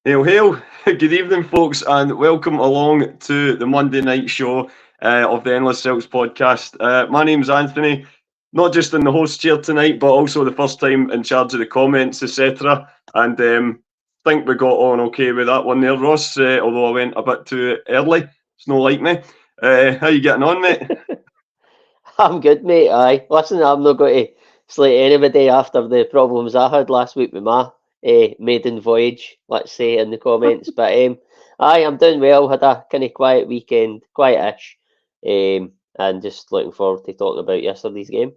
Hail, hail. Good evening, folks, and welcome along to the Monday night show of the Endless Celts Podcast. My name's Anthony, not just in the host chair tonight, but also the first time in charge of the comments, etc. And think we got on okay with that one there, Ross, although I went a bit too early. It's no like me. How you getting on, mate? I'm good, mate. Aye. Listen, I'm not going to slate anybody after the problems I had last week with my maiden voyage, let's say, in the comments. But aye, I'm doing well. Had a kind of quiet weekend, quiet-ish, and just looking forward to talking about yesterday's game.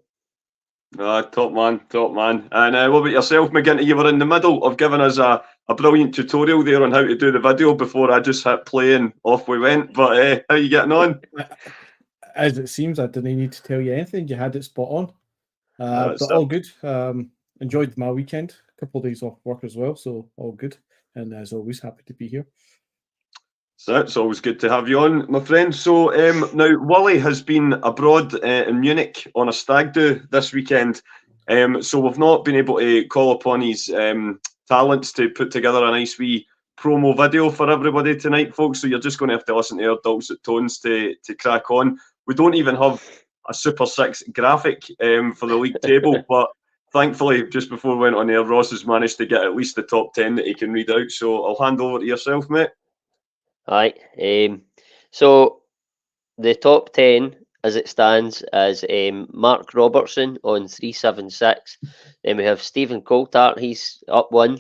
Top man, top man. And what about yourself, McGinty? You were in the middle of giving us a brilliant tutorial there on how to do the video before I just hit play and off we went. But how you getting on? As it seems, I didn't need to tell you anything. You had it spot on. But That's all good. Enjoyed my weekend. A couple of days off work as well, so all good. And as always, happy to be here. So it's always good to have you on, my friend. So now Wally has been abroad in Munich on a stag do this weekend. So we've not been able to call upon his talents to put together a nice wee promo video for everybody tonight, folks. So you're just going to have to listen to our dulcet tones to crack on. We don't even have a Super 6 graphic for the league table, but thankfully, just before we went on air, Ross has managed to get at least the top 10 that he can read out. So I'll hand over to yourself, mate. Aye. So the top 10 as it stands is Mark Robertson on 376. Then we have Stephen Coulthard. He's up one.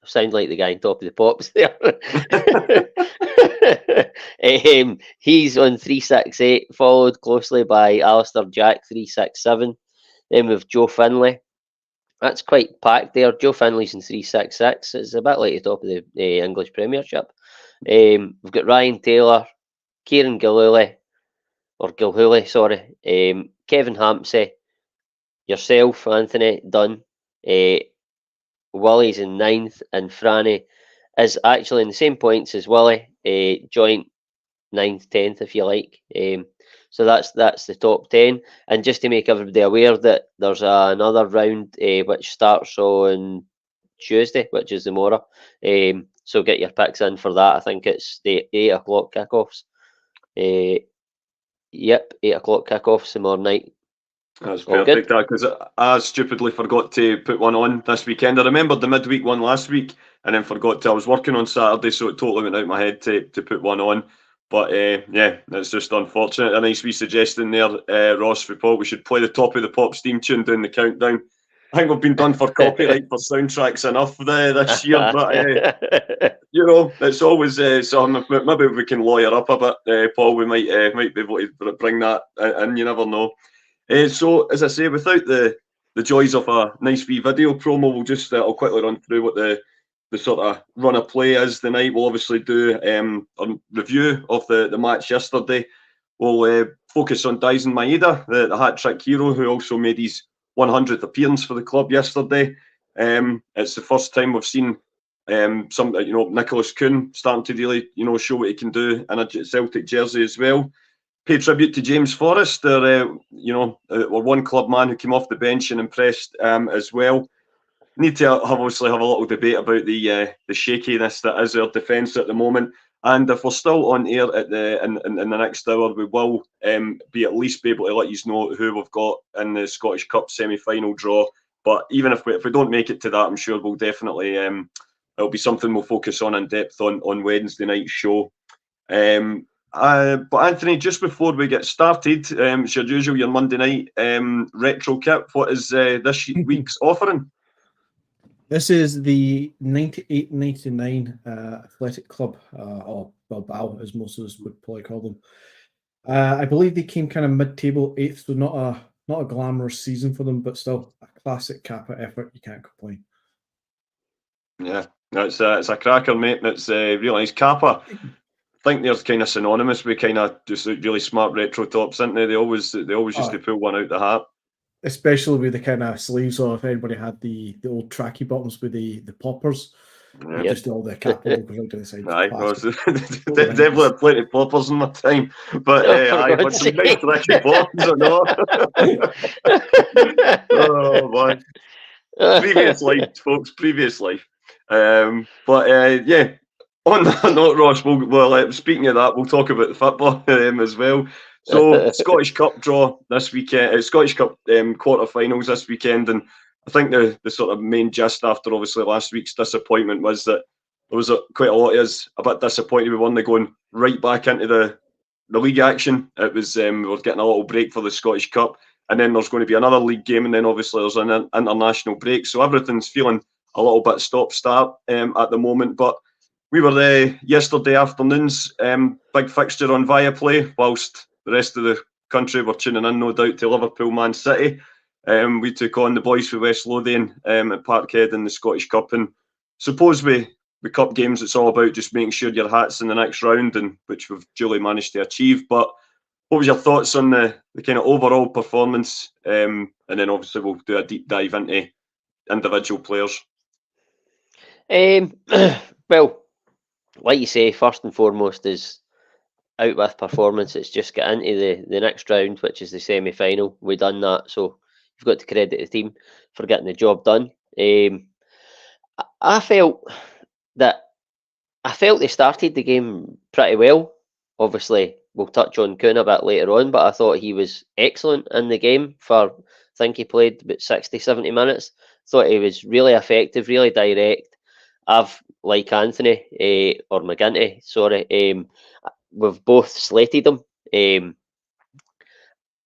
Sound like the guy on Top of the Pops there. He's on 368, followed closely by Alistair Jack 367. Then with Joe Finlay. That's quite packed there. Joe Finlay's in 366. It's a bit like the top of the English Premiership. We've got Ryan Taylor, Kieran Gilhooly, Kevin Hampsey, yourself, Anthony Dunn. Willie's in 9th, and Franny is actually in the same points as Willie, joint 9th, 10th, if you like. So that's the top 10. And just to make everybody aware that there's another round which starts on Tuesday, which is tomorrow. So get your picks in for that. I think it's the 8 o'clock kickoffs. Yep, 8 o'clock kickoffs tomorrow night. That's perfect, because I stupidly forgot to put one on this weekend. I remembered the midweek one last week and then forgot to. I was working on Saturday, so it totally went out of my head to put one on. But yeah, it's just unfortunate. A nice wee suggestion there, Ross, for Paul. We should play the Top of the Pops theme tune down the countdown. I think we've been done for copyright for soundtracks enough this year, but you know, it's always something. Maybe if we can lawyer up a bit, Paul, we might be able to bring that in. You never know. So, as I say, without the joys of a nice wee video promo, we'll just I'll quickly run through what the sort of run of play is tonight. We'll obviously do a review of the match yesterday. We'll focus on Daisen Maeda, the hat-trick hero, who also made his 100th appearance for the club yesterday. It's the first time we've seen Nicholas Kuhn starting to really show what he can do in a Celtic jersey as well. Pay tribute to James Forrest, our one club man who came off the bench and impressed as well. Need to obviously have a little debate about the shakiness that is our defence at the moment. And if we're still on air in the next hour, we will be at least be able to let you know who we've got in the Scottish Cup semi-final draw. But even if we don't make it to that, I'm sure we'll definitely it'll be something we'll focus on in depth on Wednesday night's show. But Anthony, just before we get started, it's your usual, your Monday night retro kit. What is this week's offering? This is the 98-99 Athletic Club, or Bilbao, as most of us would probably call them. I believe they came kind of mid-table 8th, so not a glamorous season for them, but still a classic Kappa effort. You can't complain. Yeah, it's a cracker, mate. It's really nice. Kappa, I think they're kind of synonymous with kind of just really smart retro tops, aren't they? They always used to pull one out the hat. Especially with the kind of sleeves, or if anybody had the old tracky bottoms with the poppers, just all the cap logos out to the side. Aye, definitely had plenty of poppers in my time, but I had some nice tracky bottoms or not. Oh man, previous life, folks, previous life. Yeah, on that note, Ross, speaking of that, we'll talk about the football as well. So, Scottish Cup draw this weekend, Scottish Cup quarter-finals this weekend, and I think the sort of main gist after obviously last week's disappointment was that there was quite a lot of us a bit disappointed we weren't going right back into the league action. It was we were getting a little break for the Scottish Cup, and then there's going to be another league game, and then obviously there's an international break, so everything's feeling a little bit stop-start at the moment. But we were there yesterday afternoon's big fixture on Viaplay, whilst the rest of the country were tuning in, no doubt, to Liverpool Man City. We took on the boys for West Lothian at Parkhead in the Scottish Cup, and suppose with cup games it's all about just making sure your hat's in the next round, and which we've duly managed to achieve. But what was your thoughts on the kind of overall performance? And then obviously we'll do a deep dive into individual players. Well, like you say, first and foremost is out with performance. It's just get into the next round, which is the semi-final. We done that, so you've got to credit the team for getting the job done. I felt they started the game pretty well. Obviously, we'll touch on Kuhn a bit later on, but I thought he was excellent in the game for, I think he played about 60, 70 minutes. Thought he was really effective, really direct. I've, like Anthony, or McGinty, sorry, we've both slated him.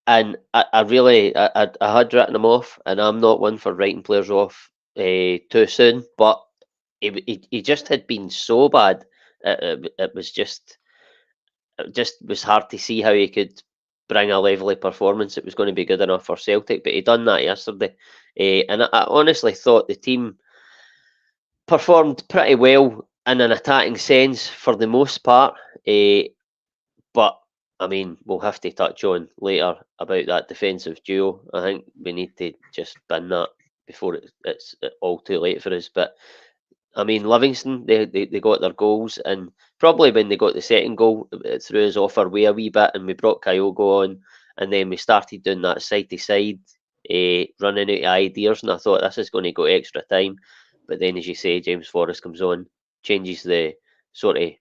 And I had written him off, and I'm not one for writing players off too soon, but he just had been so bad. It was hard to see how he could bring a lively performance. It was going to be good enough for Celtic, but he done that yesterday. And I honestly thought the team performed pretty well in an attacking sense for the most part. But I mean, we'll have to touch on later about that defensive duo. I think we need to just bin that before it's all too late for us. But I mean, Livingston, they got their goals, and probably when they got the second goal, it threw us off our way a wee bit, and we brought Kyogo on, and then we started doing that side to side, running out of ideas, and I thought this is going to go extra time. But then, as you say, James Forrest comes on, changes the sort of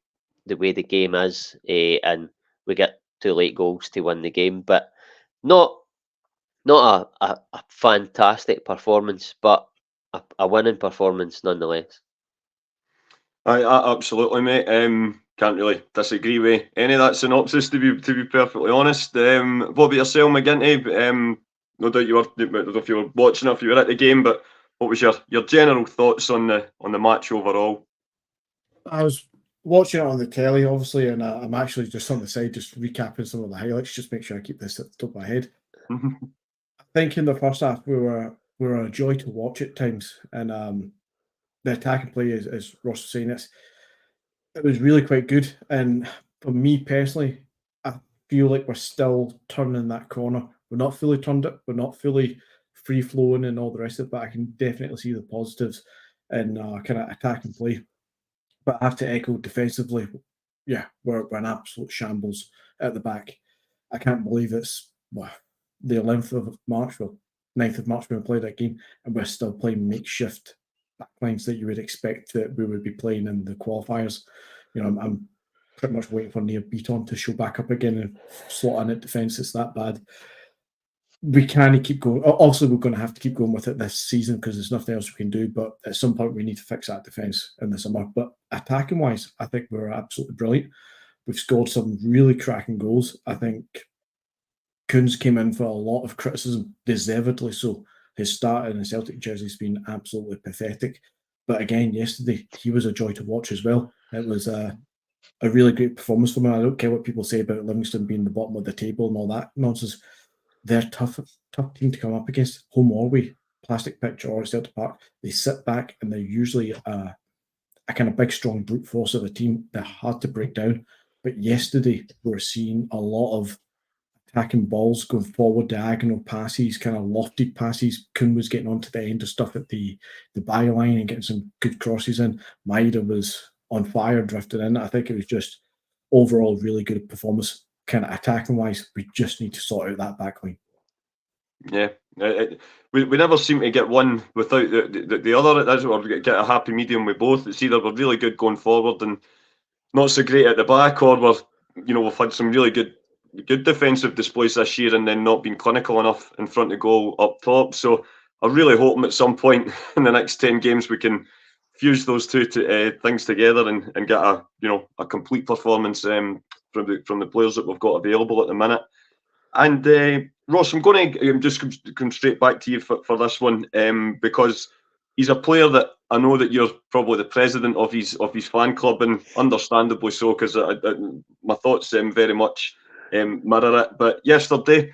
the way the game is, and we get 2 late goals to win the game. But not a fantastic performance, but a winning performance nonetheless. Absolutely, mate. Can't really disagree with any of that synopsis, to be perfectly honest. What about yourself, McGinty? No doubt you were. I don't know if you were watching or if you were at the game, but what was your general thoughts on the match overall? I was watching it on the telly, obviously, and I'm actually just on the side, just recapping some of the highlights, just make sure I keep this at the top of my head. I think in the first half we were a joy to watch at times, and the attacking play, as Ross was saying, it was really quite good. And for me personally, I feel like we're still turning that corner. We're not fully turned it. We're not fully free flowing and all the rest of it, but I can definitely see the positives in kind of attacking play. But I have to echo defensively, yeah, we're an absolute shambles at the back. I can't believe it's the 11th of March, 9th of March when we played that game, and we're still playing makeshift backlines that you would expect that we would be playing in the qualifiers. You know, I'm pretty much waiting for Near Beaton to show back up again and slot in at defence. It's that bad. We can't keep going. Also, we're going to have to keep going with it this season because there's nothing else we can do. But at some point, we need to fix that defence in the summer. But attacking wise, I think we're absolutely brilliant. We've scored some really cracking goals. I think Kuhn's came in for a lot of criticism, deservedly so. His start in the Celtic jersey has been absolutely pathetic. But again, yesterday, he was a joy to watch as well. It was a really great performance from him. I don't care what people say about Livingston being the bottom of the table and all that nonsense. They're tough team to come up against, home or away, plastic pitch or Celtic Park. They sit back and they're usually a kind of big, strong brute force of a team. They're hard to break down. But yesterday, we're seeing a lot of attacking balls, going forward, diagonal passes, kind of lofted passes. Kuhn was getting onto the end of stuff at the byline and getting some good crosses in. Maeda was on fire, drifting in. I think it was just overall really good performance. Kind of attacking wise, we just need to sort out that back line. Yeah, We never seem to get one without the other. That's or get a happy medium with both. It's either we're really good going forward and not so great at the back, or we've had some really good defensive displays this year and then not been clinical enough in front of goal up top. So I'm really hoping at some point in the next 10 games we can fuse those two things together and get a complete performance from the players that we've got available at the minute. And Ross, I'm going to just come straight back to you for this one, because he's a player that I know that you're probably the president of his fan club, and understandably so, because my thoughts very much mirror it. But yesterday,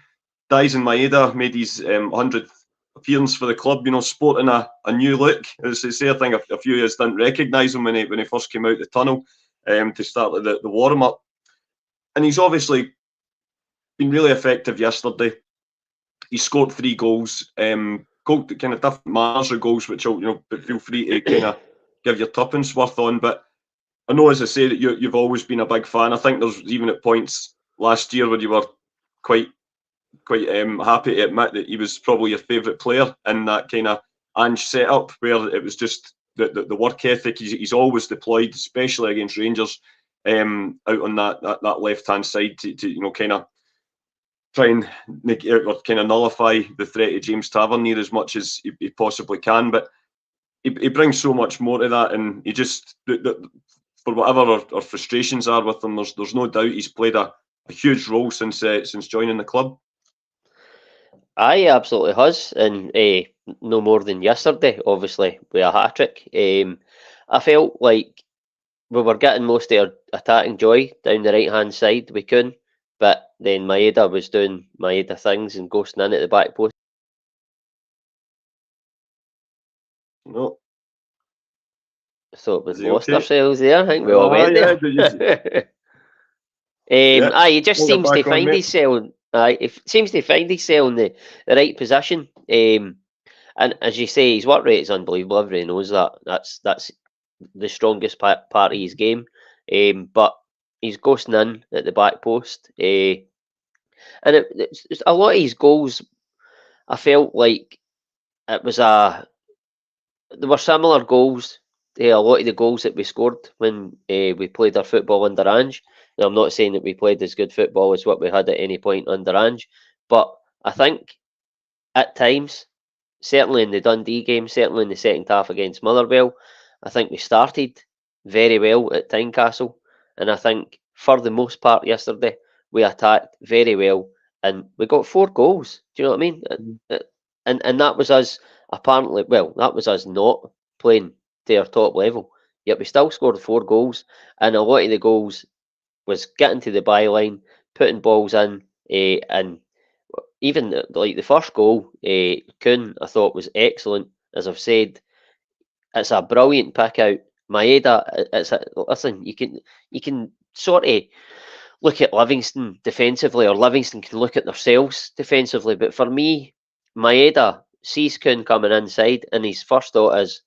Daisen Maeda made his 100th appearance for the club. Sporting a new look. As I say, I think a few of us didn't recognise him when he first came out the tunnel to start the warm up, and he's obviously been really effective yesterday. He scored 3 goals, kind of different manners of goals, which but feel free to kind of give your tuppence worth on. But I know, as I say, that you've always been a big fan. I think there's even at points last year where you were quite happy to admit that he was probably your favourite player in that kind of Ange setup, where it was just the work ethic he's always deployed, especially against Rangers, out on that left hand side to kind of try and kind of nullify the threat of James Tavernier as much as he possibly can. But he brings so much more to that, and he just for whatever our frustrations are with him, there's no doubt he's played a huge role since joining the club. Aye, absolutely has, and no more than yesterday, obviously, with a hat-trick. I felt like we were getting most of our attacking joy down the right-hand side. We couldn't, but then Maeda was doing Maeda things and ghosting in at the back post. No. I thought we'd lost ourselves there. I think we all went there. He just seems to find himself. It seems to find himself in the right position. And as you say, his work rate is unbelievable. Everybody knows that. That's the strongest part of his game. But he's ghosting in at the back post. And it's a lot of his goals, I felt like it was there were similar goals. A lot of the goals that we scored when we played our football under Ange. Now, I'm not saying that we played as good football as what we had at any point under Ange, but I think at times, certainly in the Dundee game, certainly in the second half against Motherwell, I think we started very well at Tynecastle, and I think for the most part yesterday we attacked very well, and we got 4 goals. Do you know what I mean? And that was us apparently. Well, that was us not playing to our top level, yet we still scored 4 goals, and a lot of the goals was getting to the byline, putting balls in, and even like the first goal, Kuhn, I thought was excellent. As I've said, it's a brilliant pick out. Maeda, listen, you can sort of look at Livingston defensively, or Livingston can look at themselves defensively. But for me, Maeda sees Kuhn coming inside, and his first thought is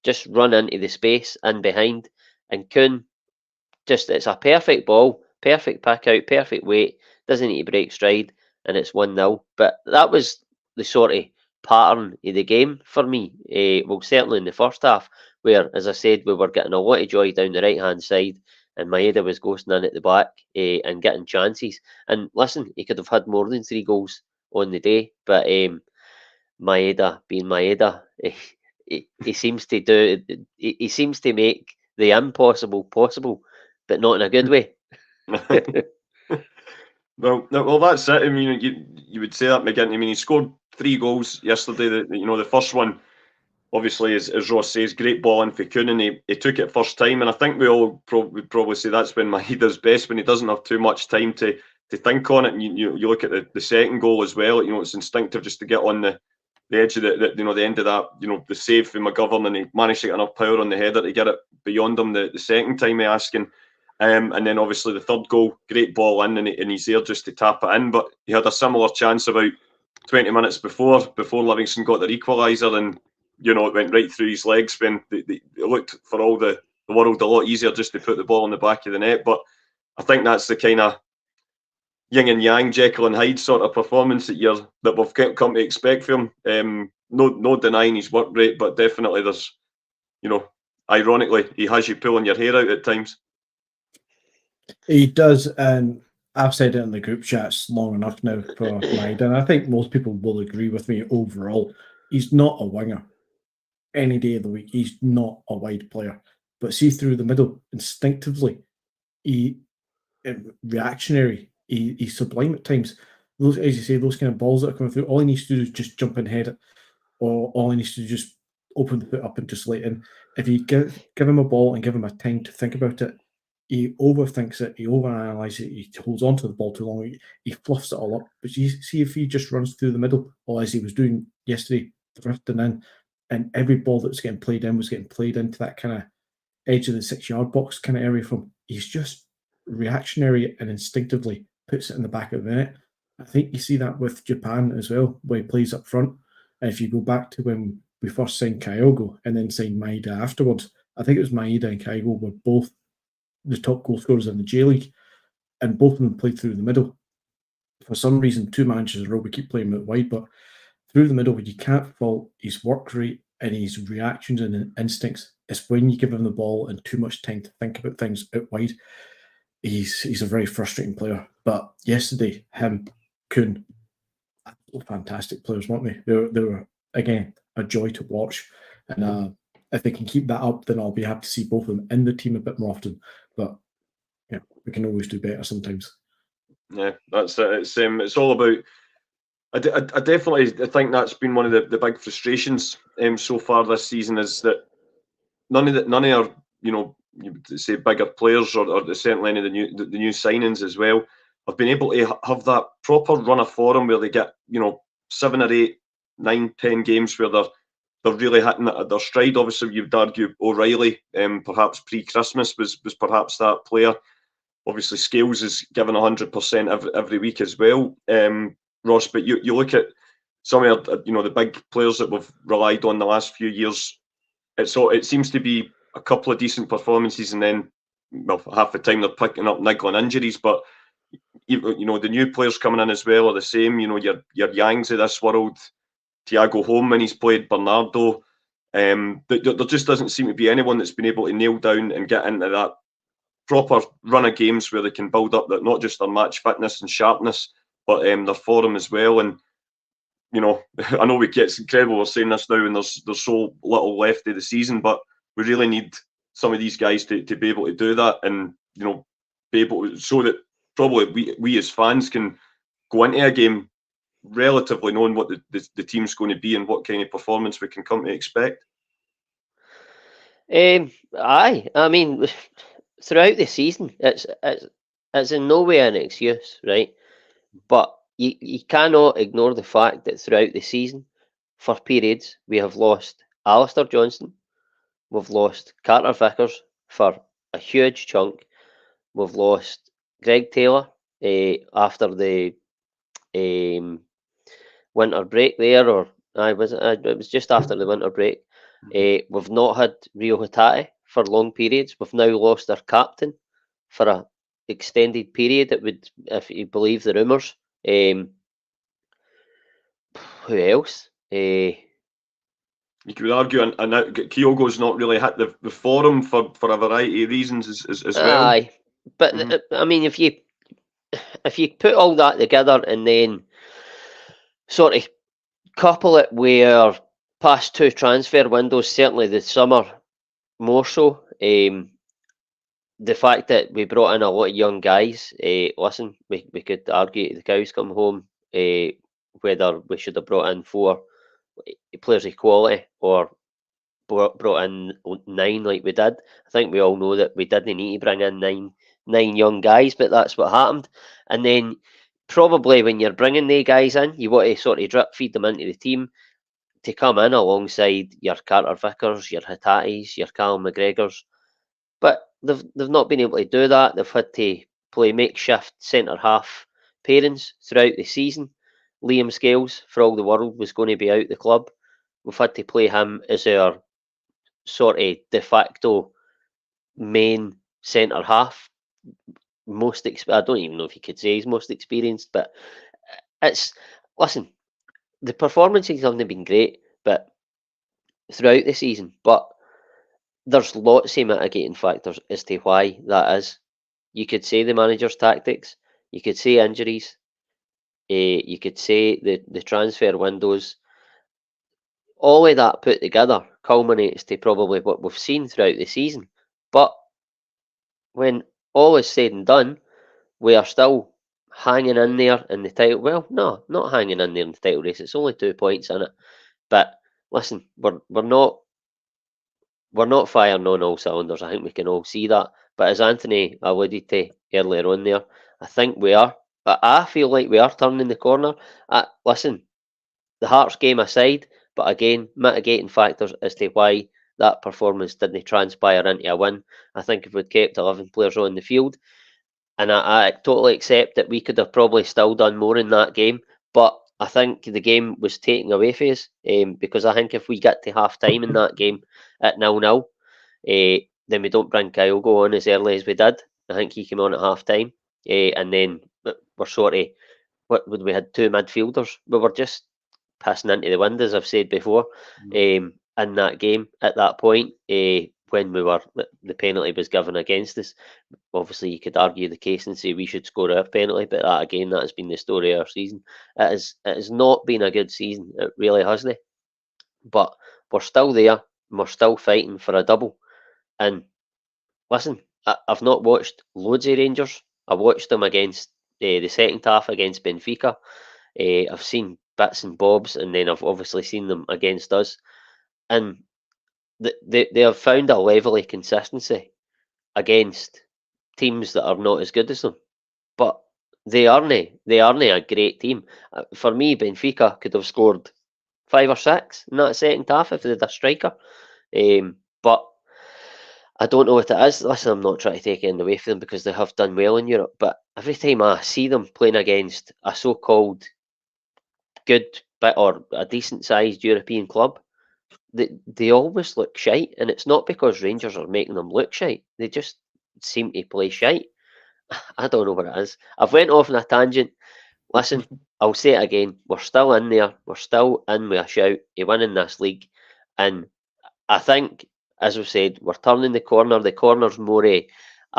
just run into the space in behind, and Kuhn it's a perfect ball, perfect pick out, perfect weight, doesn't need to break stride, and it's 1-0. But that was the sort of pattern of the game for me. Well, certainly in the first half, where, as I said, we were getting a lot of joy down the right-hand side, and Maeda was ghosting in at the back and getting chances. And listen, he could have had more than 3 goals on the day, but Maeda being Maeda, he seems to do. He seems to make the impossible possible, but not in a good way. Well, that's it. I mean, you would say that, McGinty. I mean, he scored 3 goals yesterday. The first one, obviously, as Ross says, great ball in for Kuhn, and he took it first time. And I think we all would probably say that's when Maeda's best, when he doesn't have too much time to think on it. And you look at the second goal as well. It's instinctive just to get on the edge of the end of that, the save from McGovern, and he managed to get enough power on the header to get it beyond him the second time he asking. And then obviously the third goal, great ball in, and he's there just to tap it in. But he had a similar chance about 20 minutes before Livingston got their equaliser, and it went right through his legs. When it looked for all the world a lot easier just to put the ball in the back of the net. But I think that's the kind of yin and yang, Jekyll and Hyde sort of performance that we've come to expect from him. No denying his work rate, but definitely there's, ironically, he has you pulling your hair out at times. He does, and I've said it in the group chats long enough now for Maida, and I think most people will agree with me overall. He's not a winger. Any day of the week, he's not a wide player. But see, through the middle, instinctively, he reactionary. He's sublime at times. Those, as you say, those kind of balls that are coming through, all he needs to do is just jump and head it, or all he needs to do is just open the foot up and just let in. If you give him a ball and give him a time to think about it, he overthinks it, he overanalyzes it, he holds on to the ball too long, he fluffs it all up. But you see, if he just runs through the middle, or as he was doing yesterday, drifting in, and every ball that was getting played in was getting played into that kind of edge of the 6-yard box kind of area from, he's just reactionary and instinctively puts it in the back of the net. I think you see that with Japan as well, where he plays up front. And if you go back to when we first signed Kyogo and then signed Maeda afterwards, I think it was Maeda and Kyogo were both the top goal scorers in the J League, and both of them played through the middle. For some reason, 2 matches in a row, we keep playing him out wide, but through the middle, you can't fault his work rate and his reactions and instincts. It's when you give him the ball and too much time to think about things out wide. He's a very frustrating player. But yesterday, him, Kuhn, fantastic players, weren't they? They were again a joy to watch. And if they can keep that up, then I'll be happy to see both of them in the team a bit more often. But yeah, we can always do better sometimes. Yeah, that's it. It's all about. I definitely think that's been one of the big frustrations so far this season, is that none of our, you would say, bigger players or certainly any of the new signings as well have been able to have that proper run of form where they get 7 or 8, 9, 10 games where they're really hitting their stride. Obviously, you'd argue O'Reilly, perhaps pre-Christmas was perhaps that player. Obviously, Scales is given 100% every week as well, Ross. But you look at some of the big players that we've relied on the last few years. It seems to be a couple of decent performances, and then half the time they're picking up niggling injuries. But the new players coming in as well are the same. Your Yangs of this world, Thiago Home when he's played, Bernardo. There just doesn't seem to be anyone that's been able to nail down and get into that proper run of games where they can build up that, not just their match fitness and sharpness, but their form as well. And I know it's incredible we're saying this now, and there's so little left of the season, but we really need some of these guys to be able to do that, and be able to, so that probably we as fans can go into a game relatively knowing what the team's going to be and what kind of performance we can come to expect. Aye, I mean, throughout the season, it's in no way an excuse, right? But you cannot ignore the fact that throughout the season, for periods, we have lost Alistair Johnston, we've lost Carter Vickers for a huge chunk, we've lost Greg Taylor after the winter break there, or it was just after the winter break. We've not had Rio Hatate for long periods. We've now lost our captain for a extended period. It would, if you believe the rumours. Who else? You could argue, and Kyogo's not really hit the form for a variety of reasons as well. Aye, but I mean, if you put all that together and then sort of couple it with our past 2 transfer windows, certainly the summer more so, the fact that we brought in a lot of young guys, listen, we could argue the cows come home whether we should have brought in 4 players of quality or brought in 9 like we did. I think we all know that we didn't need to bring in nine young guys, but that's what happened. And then probably when you're bringing the guys in, you want to sort of drip feed them into the team to come in alongside your Carter Vickers, your Hatates, your Callum McGregors. But they've not been able to do that. They've had to play makeshift centre-half pairings throughout the season. Liam Scales, for all the world, was going to be out the club. We've had to play him as our sort of de facto main centre-half. I don't even know if you could say he's most experienced, but listen, the performances haven't been great, but throughout the season, but there's lots of mitigating factors as to why that is. You could say the manager's tactics, you could say injuries, you could say the transfer windows. All of that put together culminates to probably what we've seen throughout the season. But when all is said and done, we are still hanging in there in the title. Well, no, not hanging in there in the title race. It's only 2 points in it. But listen, we're not firing on all cylinders. I think we can all see that. But as Anthony alluded to earlier on there, I think we are. I feel like we are turning the corner. Listen, the Hearts game aside, but again, mitigating factors as to why that performance didn't transpire into a win. I think if we'd kept 11 players on the field, and I totally accept that we could have probably still done more in that game, but I think the game was taken away from us, because I think if we get to half time in that game at 0-0, then we don't bring Kyogo on as early as we did. I think he came on at half time, and then we're sort of, we had 2 midfielders. We were just pissing into the wind, as I've said before, in that game at that point, when the penalty was given against us. Obviously, you could argue the case and say we should score our penalty, but that has been the story of our season. It has not been a good season. It really hasn't. But we're still there. And we're still fighting for a double. And listen, I've not watched loads of Rangers. I watched them against the second half against Benfica. I've seen bits and bobs, and then I've obviously seen them against us. And they have found a level of consistency against teams that are not as good as them, but they aren't a great team. For me, Benfica could have scored 5 or 6 in that second half if they had a striker, but I don't know what it is. Listen, I'm not trying to take it away from them because they have done well in Europe, but every time I see them playing against a so-called good or a decent-sized European club, they always look shite, and it's not because Rangers are making them look shite. They just seem to play shite. I don't know what it is. I've went off on a tangent. Listen, I'll say it again. We're still in there. We're still in with a shout to winning this league. And I think, as we've said, we're turning the corner. The corner's more a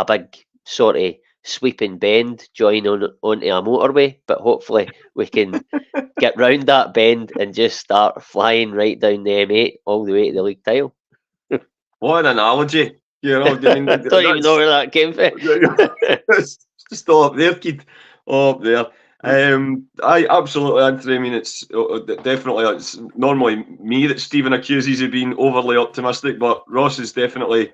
big sort of sweeping bend joining onto a motorway. But hopefully we can get round that bend and just start flying right down the M8 all the way to the league title. What an analogy. You know, I mean, I don't even know where that came from. It's just all up there, kid. All up there. I absolutely, Anthony. I mean, it's definitely, it's normally me that Stephen accuses of being overly optimistic, but Ross has definitely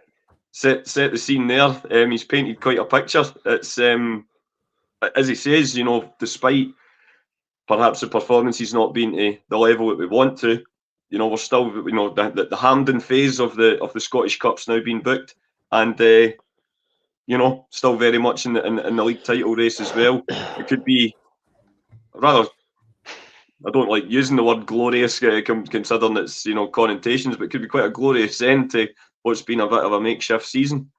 set the scene there. He's painted quite a picture. It's as he says, you know, despite perhaps the performances not being to the level that we want to, you know, we're still, you know, the Hampden phase of the Scottish Cup's now been booked, and you know, still very much in the league title race as well. It could be rather, I don't like using the word glorious, considering its, you know, connotations, but it could be quite a glorious end to what's been a bit of a makeshift season.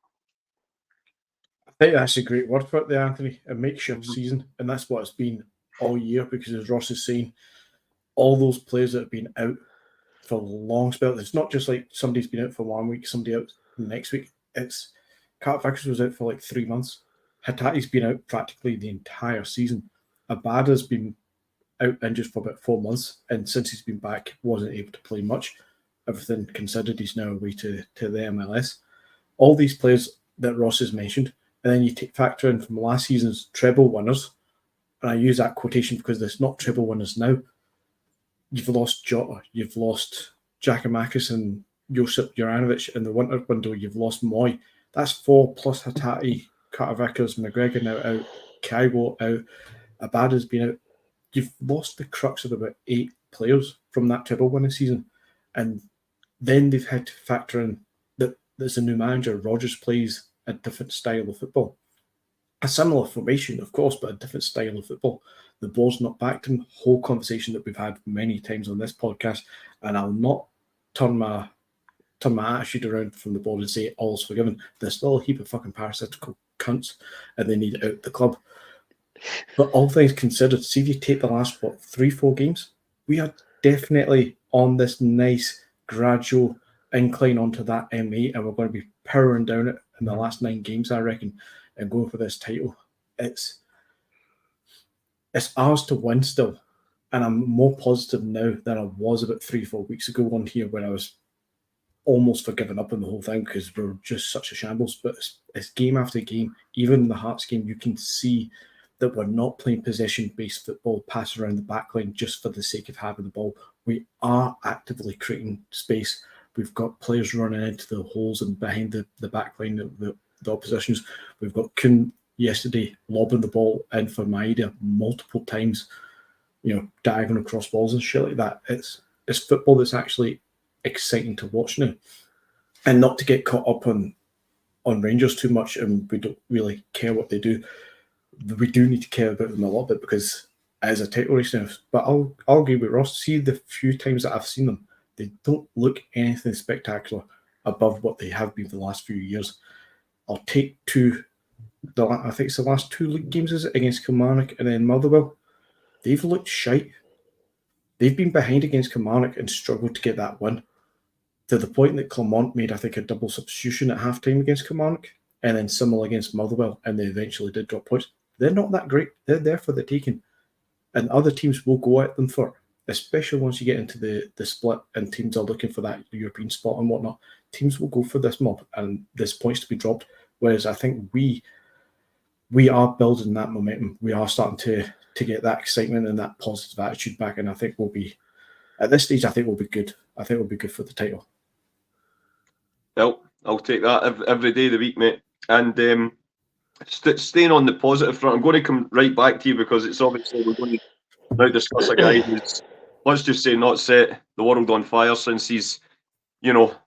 I think that's a great word for it there, Anthony. A makeshift season, and that's what it's been all year, because as Ross is saying, all those players that have been out for long spells, it's not just like somebody's been out for 1 week, somebody out next week. It's Cat Vickers was out for like 3 months. Hatate's been out practically the entire season. Abada's been out injured for about 4 months, and since he's been back, wasn't able to play much. Everything considered, he's now away to the MLS. All these players that Ross has mentioned, and then you factor in from last season's treble winners, and I use that quotation because there's not treble winners now. You've lost Jota, you've lost Giakoumakis and Josip Juranovic in the winter window, you've lost Moy. That's 4 plus Hatate, Carter Vickers, McGregor now out, Kaigo out, Abada's been out. You've lost the crux of about 8 players from that treble winning season. And then they've had to factor in that there's a new manager. Rodgers plays a different style of football. A similar formation, of course, but a different style of football. The ball's not back to him. Whole conversation that we've had many times on this podcast. And I'll not turn my attitude around from the ball and say all's forgiven. There's still a heap of fucking parasitical cunts and they need out the club. But all things considered, see if you take the last 3-4 games, we are definitely on this nice gradual incline onto that M8, and we're going to be powering down it in the last 9 games, I reckon, and going for this title. It's ours to win still, and I'm more positive now than I was about 3-4 weeks ago on here when I was almost for giving up on the whole thing because we're just such a shambles. But it's game after game. Even in the Hearts game, you can see that we're not playing possession-based football, pass around the back line just for the sake of having the ball. We are actively creating space. We've got players running into the holes and behind the back line of the oppositions. We've got Kuhn yesterday lobbing the ball in for Maeda multiple times, diagonal cross balls and shit like that. It's football that's actually exciting to watch now, and not to get caught up on Rangers too much, and we don't really care what they do. We do need to care about them a little bit because it is a title race now. But I'll agree with Ross. See, the few times that I've seen them, they don't look anything spectacular above what they have been for the last few years. I'll take I think it's the last 2 league games, is it, against Kilmarnock and then Motherwell. They've looked shite. They've been behind against Kilmarnock and struggled to get that win, to the point that Clermont made, I think, a double substitution at halftime against Kilmarnock, and then similar against Motherwell, and they eventually did drop points. They're not that great. They're there for the taking, and other teams will go at them for it, especially once you get into the split and teams are looking for that European spot and whatnot. Teams will go for this mob and there's points to be dropped, whereas I think we are building that momentum. We are starting to get that excitement and that positive attitude back, and I think we'll be, at this stage, I think we'll be good. I think we'll be good for the title. Well, I'll take that every day of the week, mate. And staying on the positive front, I'm going to come right back to you because it's obviously we're going to now discuss a guy who's, let's just say, not set the world on fire since he's, well,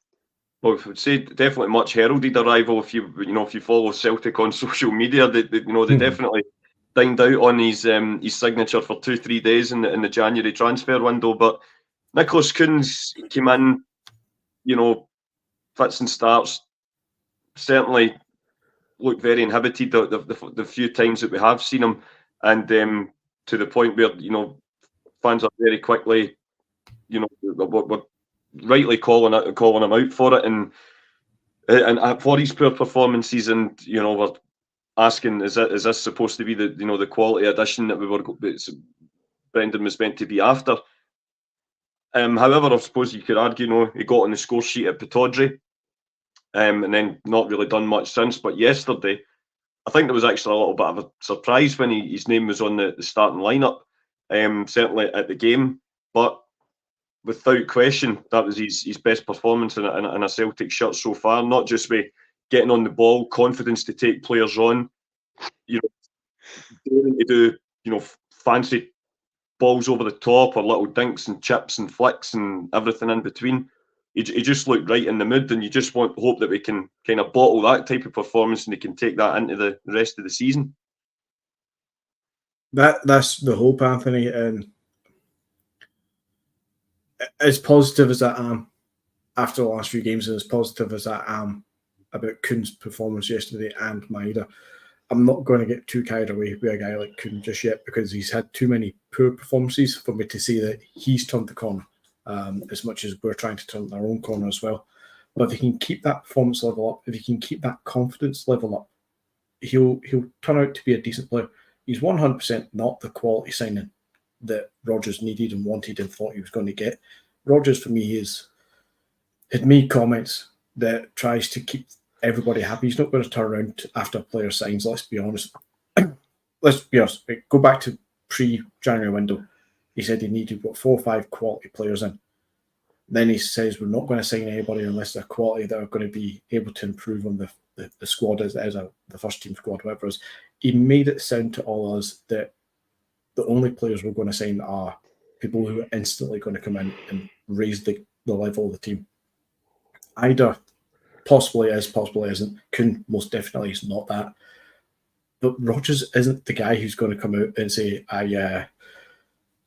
I would say definitely much heralded arrival. If you follow Celtic on social media, they definitely dined out on his signature for 2-3 days in the January transfer window. But Nicholas Kuhn's came in, fits and starts, certainly looked very inhibited the few times that we have seen him, and to the point where fans are very quickly, we're rightly calling him out for it, and for his poor performances, and we're asking, is this supposed to be the quality addition that Brendan was meant to be after? However, I suppose you could argue, he got on the score sheet at Pittodrie, and then not really done much since. But yesterday, I think there was actually a little bit of a surprise when his name was on the starting lineup, certainly at the game. But without question, that was his best performance in a Celtic shirt so far. Not just with getting on the ball, confidence to take players on, daring to do fancy balls over the top or little dinks and chips and flicks and everything in between. He just looked right in the mood, and you just hope that we can kind of bottle that type of performance and he can take that into the rest of the season. That's the hope, Anthony, and as positive as I am after the last few games, and as positive as I am about Kuhn's performance yesterday and Maeda, I'm not going to get too carried away with a guy like Kuhn just yet, because he's had too many poor performances for me to say that he's turned the corner, as much as we're trying to turn our own corner as well. But if he can keep that performance level up, if he can keep that confidence level up, he'll turn out to be a decent player. He's 100% not the quality signing that Rodgers needed and wanted and thought he was going to get. Rodgers, for me, had made comments that tries to keep everybody happy. He's not going to turn around after a player signs, let's be honest. Let's be honest. Go back to pre-January window. He said he needed 4 or 5 quality players in. Then he says we're not going to sign anybody unless they're quality that are going to be able to improve on the squad as the first team squad, whatever it is. He made it sound to all of us that the only players we're going to sign are people who are instantly going to come in and raise the level of the team. Either possibly is, possibly isn't. Kuhn most definitely is not that. But Rodgers isn't the guy who's going to come out and say, I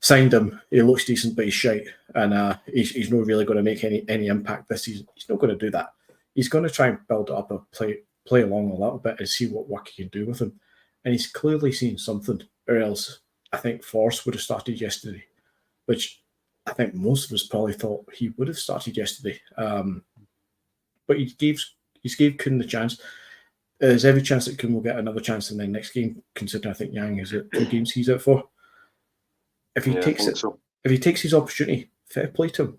signed him, he looks decent, but he's shite, and he's not really going to make any impact this season. He's not going to do that. He's going to try and build up a play along a little bit and see what work he can do with him. And he's clearly seen something, or else I think Forrest would have started yesterday, which I think most of us probably thought he would have started yesterday. But he gave Kuhn the chance. There's every chance that Kuhn will get another chance in the next game, considering I think Yang is at 2 games he's out for. If he takes his opportunity, fair play to him.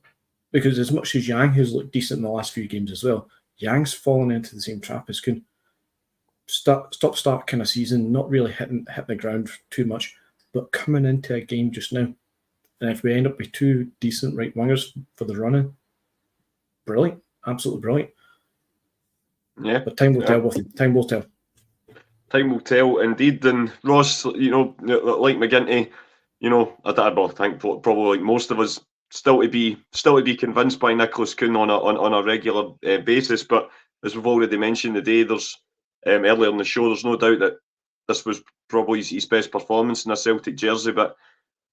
Because as much as Yang has looked decent in the last few games as well, Yang's fallen into the same trap as Kuhn. Stop-start kind of season, not really hitting the ground too much, but coming into a game just now. And if we end up with 2 decent right wingers for the running, brilliant, absolutely brilliant. Yeah, but time will tell. Time will tell. Time will tell, indeed. And Ross, like McGinty, I think probably like most of us still to be convinced by Nicholas Kuhn on a regular basis. But as we've already mentioned today, there's earlier in the show, there's no doubt that this was probably his best performance in a Celtic jersey. But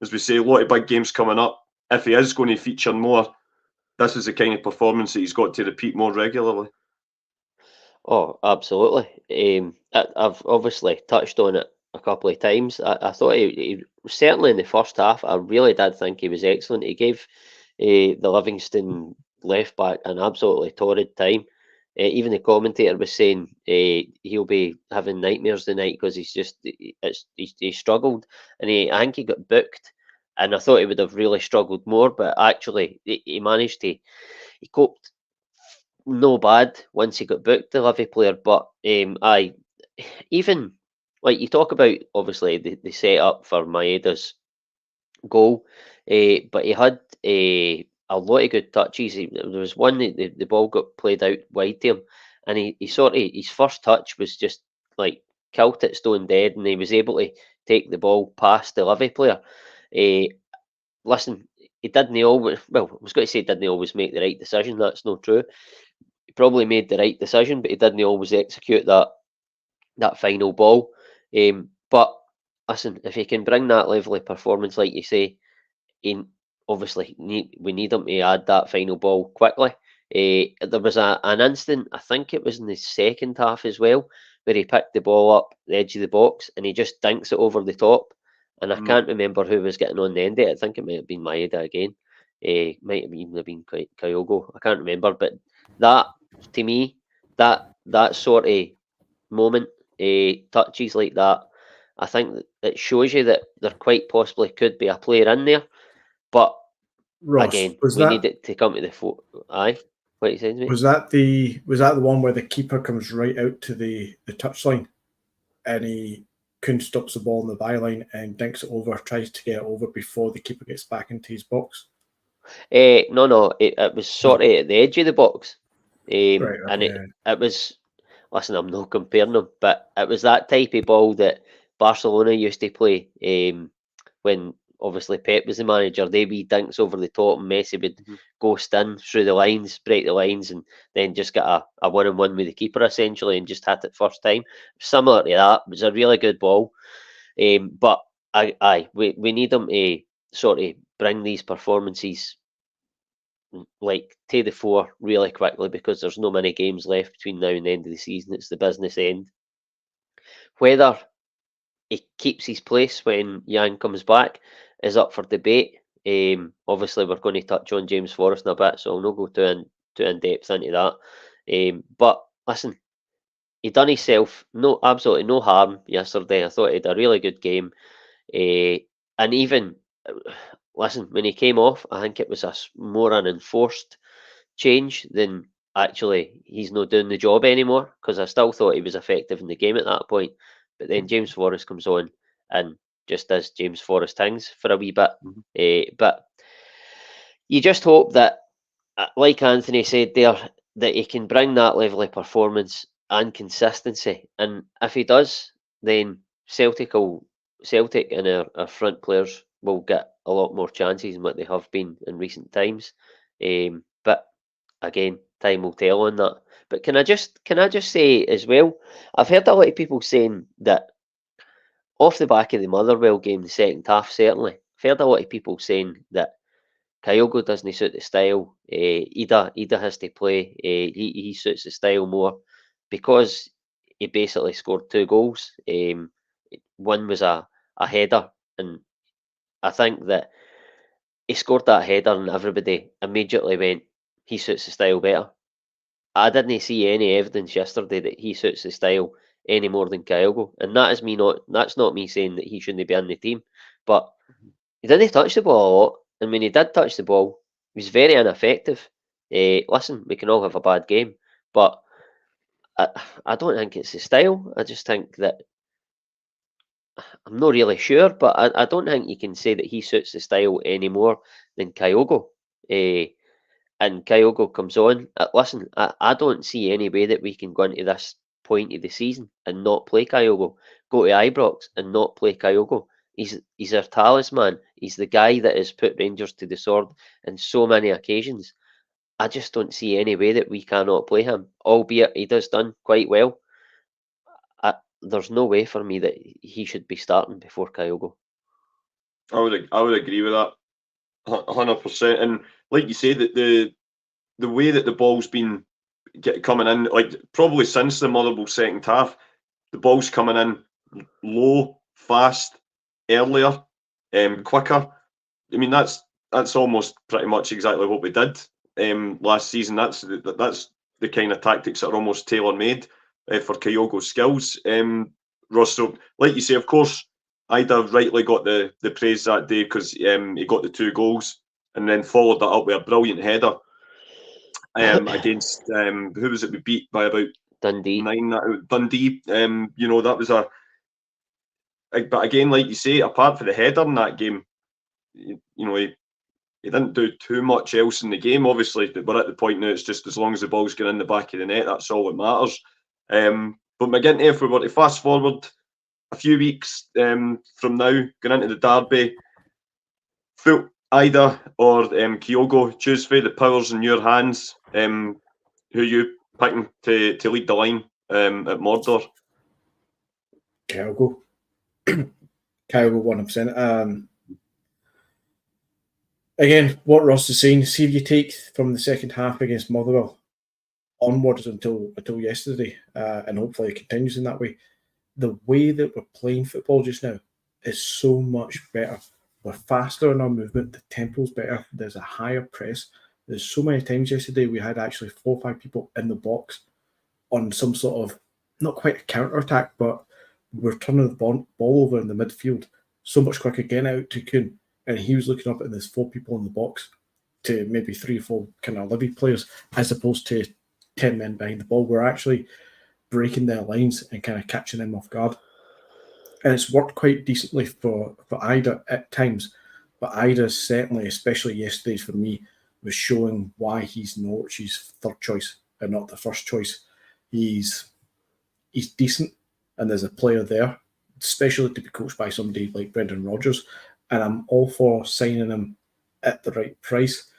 as we say, a lot of big games coming up. If he is going to feature more, this is the kind of performance that he's got to repeat more regularly. Oh, absolutely. I've obviously touched on it a couple of times. I thought he certainly in the first half, I really did think he was excellent. He gave the Livingston left back an absolutely torrid time. Even the commentator was saying he'll be having nightmares tonight because he struggled, and I think he got booked. And I thought he would have really struggled more, but actually he managed to. He coped no bad once he got booked, the Livy player. But even like you talk about, obviously the setup for Maeda's goal, but he had a lot of good touches. There was one the ball got played out wide to him, and he sort of his first touch was just like killed it stone dead, and he was able to take the ball past the Livy player. Listen, he didn't always. Well, I was going to say didn't always make the right decision. That's not true. He probably made the right decision, but he didn't always execute that final ball. But listen, if he can bring that level of performance, like you say, obviously we need him to add that final ball quickly. There was an instant, I think it was in the second half as well, where he picked the ball up the edge of the box and he just dinks it over the top. And I can't remember who was getting on the end of it. I think it might have been Maeda again. Might have even been Kyogo. I can't remember, but that to me, that sort of moment, touches like that, I think that it shows you that there quite possibly could be a player in there. But Ross, again, need it to come to the fore. Aye, what you saying to me? Was that the one where the keeper comes right out to the touchline and he Kuhn stops the ball in the byline and dinks it over, tries to get it over before the keeper gets back into his box? No, it was sort of at the edge of the box. Right, okay. And it was, listen, I'm not comparing them, but it was that type of ball that Barcelona used to play when obviously Pep was the manager. They wee dinks over the top and Messi would ghost in through the lines, break the lines, and then just get a 1-on-1 with the keeper essentially and just hit it first time. Similar to that. It was a really good ball. But we need them to sort of bring these performances like to the fore really quickly, because there's no many games left between now and the end of the season. It's the business end. Whether he keeps his place when Yang comes back is up for debate. Obviously, we're going to touch on James Forrest in a bit, so I'll not go too in depth into that. But listen, he done himself absolutely no harm yesterday. I thought he had a really good game, and even listen, when he came off, I think it was more an enforced change than actually he's not doing the job anymore, because I still thought he was effective in the game at that point. But then James Forrest comes on and just does James Forrest things for a wee bit. But you just hope that, like Anthony said there, that he can bring that level of performance and consistency. And if he does, then Celtic and our front players will get a lot more chances than what they have been in recent times. But again, time will tell on that. But can I just say as well, I've heard a lot of people saying that off the back of the Motherwell game, the second half, certainly, I've heard a lot of people saying that Kyogo doesn't suit the style. Ida has to play. He suits the style more because he basically scored 2 goals. One was a header, and I think that he scored that header and everybody immediately went, he suits the style better. I didn't see any evidence yesterday that he suits the style any more than Kyogo, and that's not me saying that he shouldn't be in the team, but he didn't touch the ball a lot, and when he did touch the ball, he was very ineffective. Listen, we can all have a bad game, but I don't think it's the style. I just think that I'm not really sure, but I don't think you can say that he suits the style any more than Kyogo. And Kyogo comes on. Listen, I don't see any way that we can go into this point of the season and not play Kyogo. Go to Ibrox and not play Kyogo. He's our talisman. He's the guy that has put Rangers to the sword on so many occasions. I just don't see any way that we cannot play him, albeit he does done quite well. There's no way for me that he should be starting before Kyogo. I would agree with that 100%. And like you say, that the way that the ball's been coming in, like probably since the Motherwell second half, the ball's coming in low, fast, earlier, quicker. I mean, that's almost pretty much exactly what we did last season. That's the kind of tactics that are almost tailor-made for Kyogo's skills. Ross, so like you say, of course, Ida rightly got the praise that day because he got the 2 goals and then followed that up with a brilliant header against who was it? We beat by about Dundee. 9. Dundee. That was but again, like you say, apart from the header in that game, he didn't do too much else in the game. Obviously, we're at the point now, it's just as long as the ball's getting in the back of the net, that's all that matters. But McGinty, if we were to fast forward a few weeks from now, going into the derby, Ida or Kyogo, choose for the powers in your hands. Who you picking to lead the line at Mordor? Kyogo. Kyogo 100%. Again, what Ross is saying, see if you take from the second half against Motherwell onwards until yesterday, and hopefully it continues in that way. The way that we're playing football just now is so much better. We're faster in our movement, the tempo's better, there's a higher press. There's so many times yesterday we had actually 4 or 5 people in the box on some sort of, not quite a counter-attack, but we're turning the ball over in the midfield so much quicker, getting out to Kuhn, and he was looking up and there's 4 people in the box to maybe 3 or 4 kind of Libby players as opposed to 10 men behind the ball. We're actually breaking their lines and kind of catching them off guard. And it's worked quite decently for Ida at times. But Ida certainly, especially yesterday's for me, was showing why he's Norwich's 3rd choice and not the 1st choice. He's decent, and there's a player there, especially to be coached by somebody like Brendan Rodgers. And I'm all for signing him at the right price,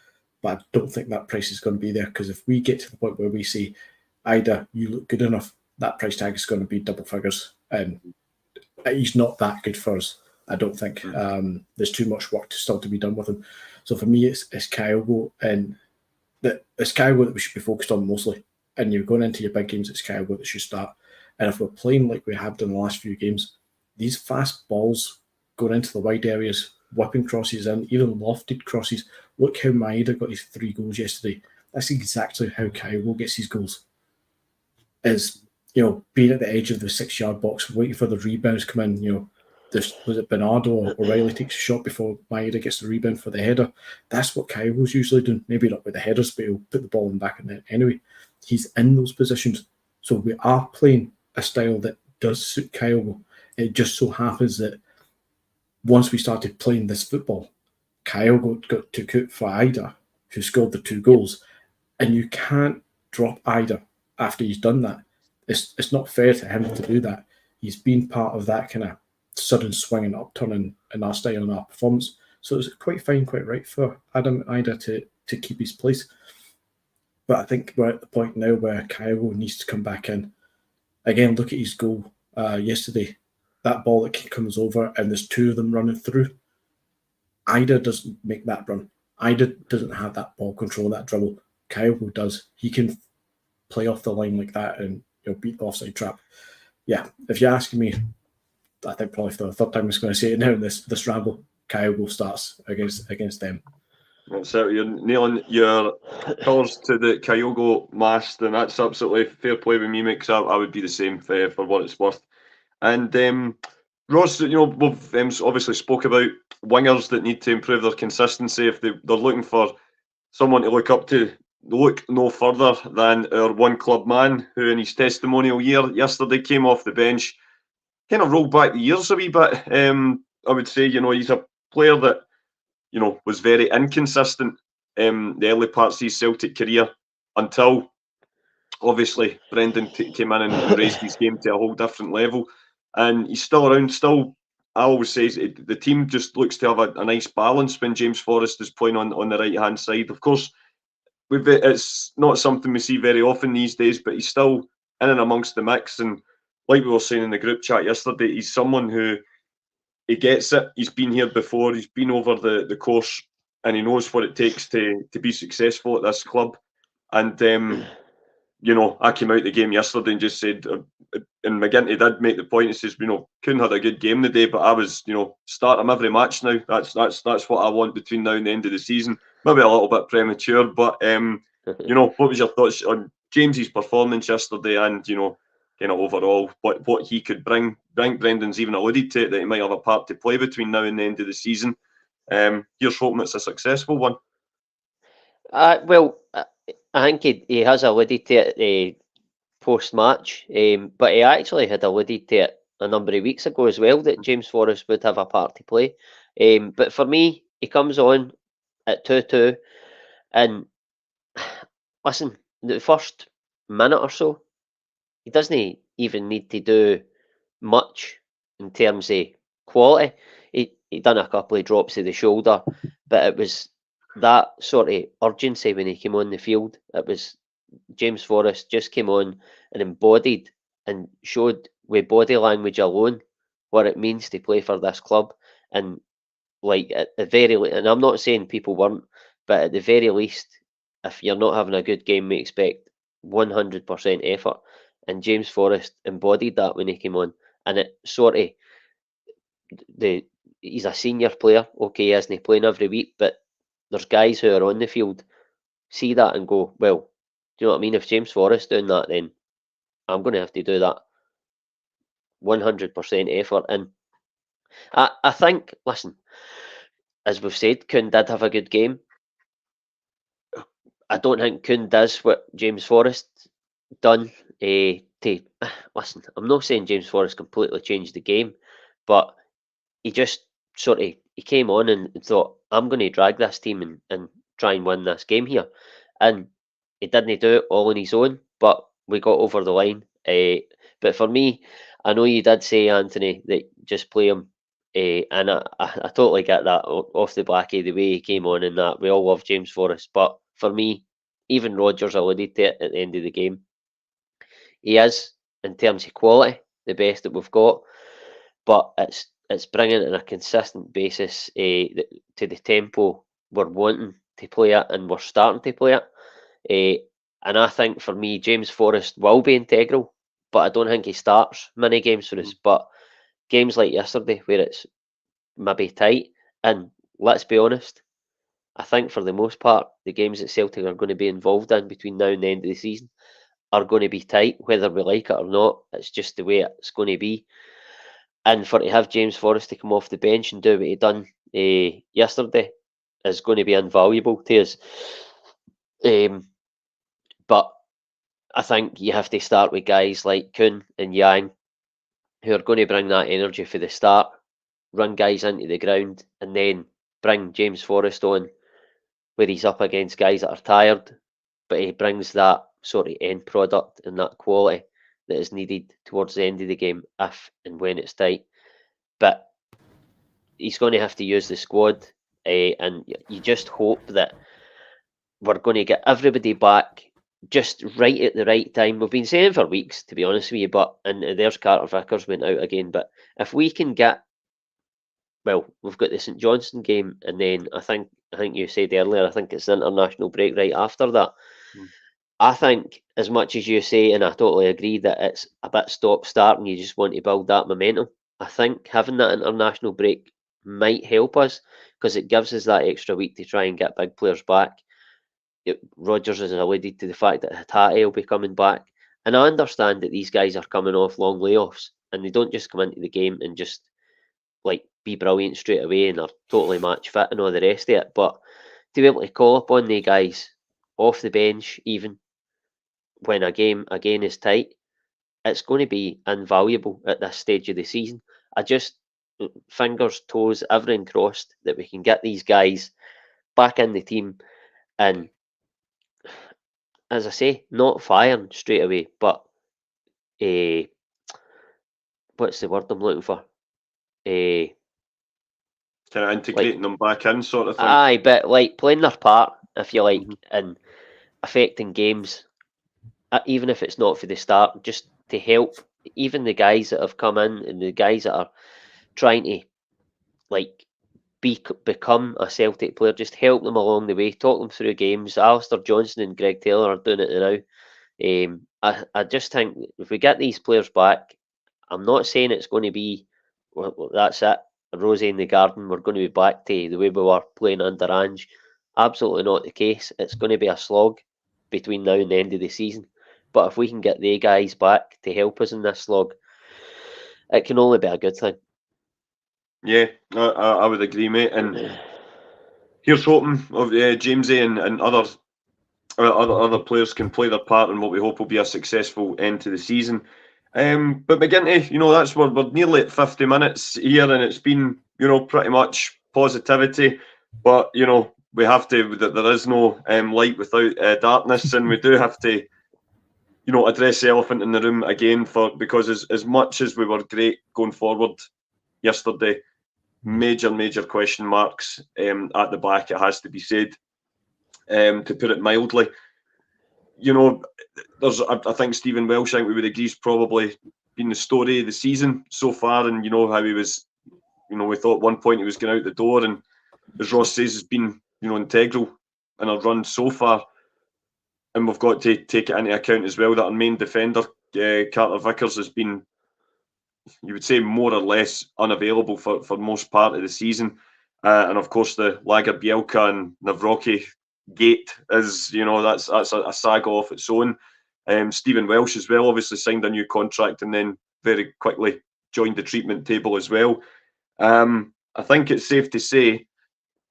but I don't think that price is going to be there, because if we get to the point where we say, Ida, you look good enough, that price tag is going to be double figures. And he's not that good for us, I don't think. There's too much work still to be done with him. So for me, it's Kyogo, and it's Kyogo that we should be focused on mostly. And you're going into your big games, it's Kyogo that should start. And if we're playing like we have done in the last few games, these fast balls going into the wide areas, whipping crosses in, even lofted crosses. Look how Maeda got his 3 goals yesterday. That's exactly how Kyogo gets his goals. Is, being at the edge of the 6-yard box, waiting for the rebounds to come in. Was it Bernardo or O'Reilly takes a shot before Maeda gets the rebound for the header? That's what Kyogo's usually doing. Maybe not with the headers, but he'll put the ball in the back of the net anyway. He's in those positions. So we are playing a style that does suit Kyogo. It just so happens that once we started playing this football, Kyogo got to cook for Ida, who scored the 2 goals. And you can't drop Ida after he's done that. It's not fair to him to do that. He's been part of that kind of sudden swing and upturn in our style and our performance. So it's quite fine, quite right for Adam Ida to keep his place. But I think we're at the point now where Kyogo needs to come back in. Again, look at his goal yesterday. That ball that comes over and there's 2 of them running through. Ida doesn't make that run. Ida doesn't have that ball control, that dribble. Kyogo does. He can play off the line like that and beat the offside trap. Yeah, if you're asking me, I think probably for the third time I'm just going to say it now in this ramble, Kyogo starts against them. So you're nailing your colours to the Kyogo mast, and that's absolutely fair play with me, mate, 'cause I would be the same for what it's worth. And Ross, we've obviously spoke about wingers that need to improve their consistency. If they're looking for someone to look up to, look no further than our one club man, who in his testimonial year yesterday came off the bench, kind of rolled back the years a wee bit. I would say, he's a player that was very inconsistent the early parts of his Celtic career until obviously Brendan came in and raised his game to a whole different level, and he's still around. Still, I always say the team just looks to have a nice balance when James Forrest is playing on the right hand side. Of course, it's not something we see very often these days, but he's still in and amongst the mix. And like we were saying in the group chat yesterday, he's someone who he gets it. He's been here before. He's been over the course, and he knows what it takes to be successful at this club. And I came out the game yesterday and just said, and McGinty did make the point. He says, couldn't had a good game today, but I was, start him every match now. That's what I want between now and the end of the season. Maybe a little bit premature, but what was your thoughts on James's performance yesterday, and kind of overall what he could bring? I think Brendan's even alluded to it, that he might have a part to play between now and the end of the season. Here's hoping it's a successful one. Well, I think he has alluded to it post-match, but he actually had alluded to it a number of weeks ago as well, that James Forrest would have a part to play. But for me, he comes on at 2-2, and listen, the first minute or so, he doesn't even need to do much in terms of quality. He done a couple of drops of the shoulder, but it was that sort of urgency when he came on the field. It was James Forrest just came on and embodied and showed with body language alone what it means to play for this club. And like at the very and I'm not saying people weren't, but at the very least, if you're not having a good game, we expect 100% effort. And James Forrest embodied that when he came on, and it sort of he's a senior player, okay, isn't he playing every week? But there's guys who are on the field, see that and go, well, do you know what I mean? If James Forrest doing that, then I'm going to have to do that 100% effort. And I think, listen, as we've said, Kuhn did have a good game. I don't think Kuhn does what James Forrest done. Listen, I'm not saying James Forrest completely changed the game, but he just he came on and thought, I'm going to drag this team and try and win this game here. And he didn't do it all on his own, but we got over the line. But for me, I know you did say, Anthony, that just play him. And I totally get that off the back of the way he came on and that. We all love James Forrest. But for me, even Rodgers alluded to it at the end of the game. He is, in terms of quality, the best that we've got. But it's bringing it on a consistent basis to the tempo we're wanting to play it and we're starting to play it. And I think for me, James Forrest will be integral, but I don't think he starts many games for us. But games like yesterday, where it's maybe tight, and let's be honest, I think for the most part, the games that Celtic are going to be involved in between now and the end of the season are going to be tight, whether we like it or not. It's just the way it's going to be. And for to have James Forrest to come off the bench and do what he done yesterday is going to be invaluable to us. But I think you have to start with guys like Kuhn and Yang, who are going to bring that energy for the start, run guys into the ground, and then bring James Forrest on where he's up against guys that are tired, but he brings that sort of end product and that quality that is needed towards the end of the game if and when it's tight. But he's going to have to use the squad, and you just hope that we're going to get everybody back just right at the right time. We've been saying for weeks, to be honest with you, and there's Carter Vickers went out again, but if we can get, well, we've got the St Johnstone game, and then I think you said earlier, I think it's the international break right after that. I think, as much as you say, and I totally agree that it's a bit stop-start and you just want to build that momentum, I think having that international break might help us because it gives us that extra week to try and get big players back. Rodgers has alluded to the fact that Hatate will be coming back. And I understand that these guys are coming off long layoffs and they don't just come into the game and just like be brilliant straight away and are totally match fit and all the rest of it. But to be able to call upon the guys off the bench, even when a game again is tight, it's going to be invaluable at this stage of the season. I just fingers, toes, everything crossed that we can get these guys back in the team and, as I say, not firing straight away, but what's the word I'm looking for? Kind of integrating them back in, sort of thing. Aye, but like playing their part, if you like, in affecting games, even if it's not for the start, just to help even the guys that have come in and the guys that are trying to like become a Celtic player, just help them along the way, talk them through games. Alistair Johnson and Greg Taylor are doing it now. I just think if we get these players back, I'm not saying it's going to be, well, that's it, Rosie in the garden, we're going to be back to the way we were playing under Ange. Absolutely not the case. It's going to be a slog between now and the end of the season. But if we can get the guys back to help us in this slog, it can only be a good thing. Yeah, I would agree, mate. And here's hoping of Jamesy and other players can play their part in what we hope will be a successful end to the season. But McGinty, that's where we're nearly at 50 minutes here, and it's been, pretty much positivity. But we have to. There is no light without darkness, and we do have to, address the elephant in the room again. Because as much as we were great going forward yesterday, major question marks at the back. It has to be said, to put it mildly. I think Stephen Welsh, I think we would agree, has probably been the story of the season so far, and how he was, we thought at one point he was going out the door, and as Ross says, has been, integral in our run so far. And we've got to take it into account as well that our main defender, Carter Vickers, has been, you would say, more or less unavailable for most part of the season. And of course, the Lager Bielka and Nawrocki gate is, that's a saga of its own. Stephen Welsh as well obviously signed a new contract and then very quickly joined the treatment table as well. I think it's safe to say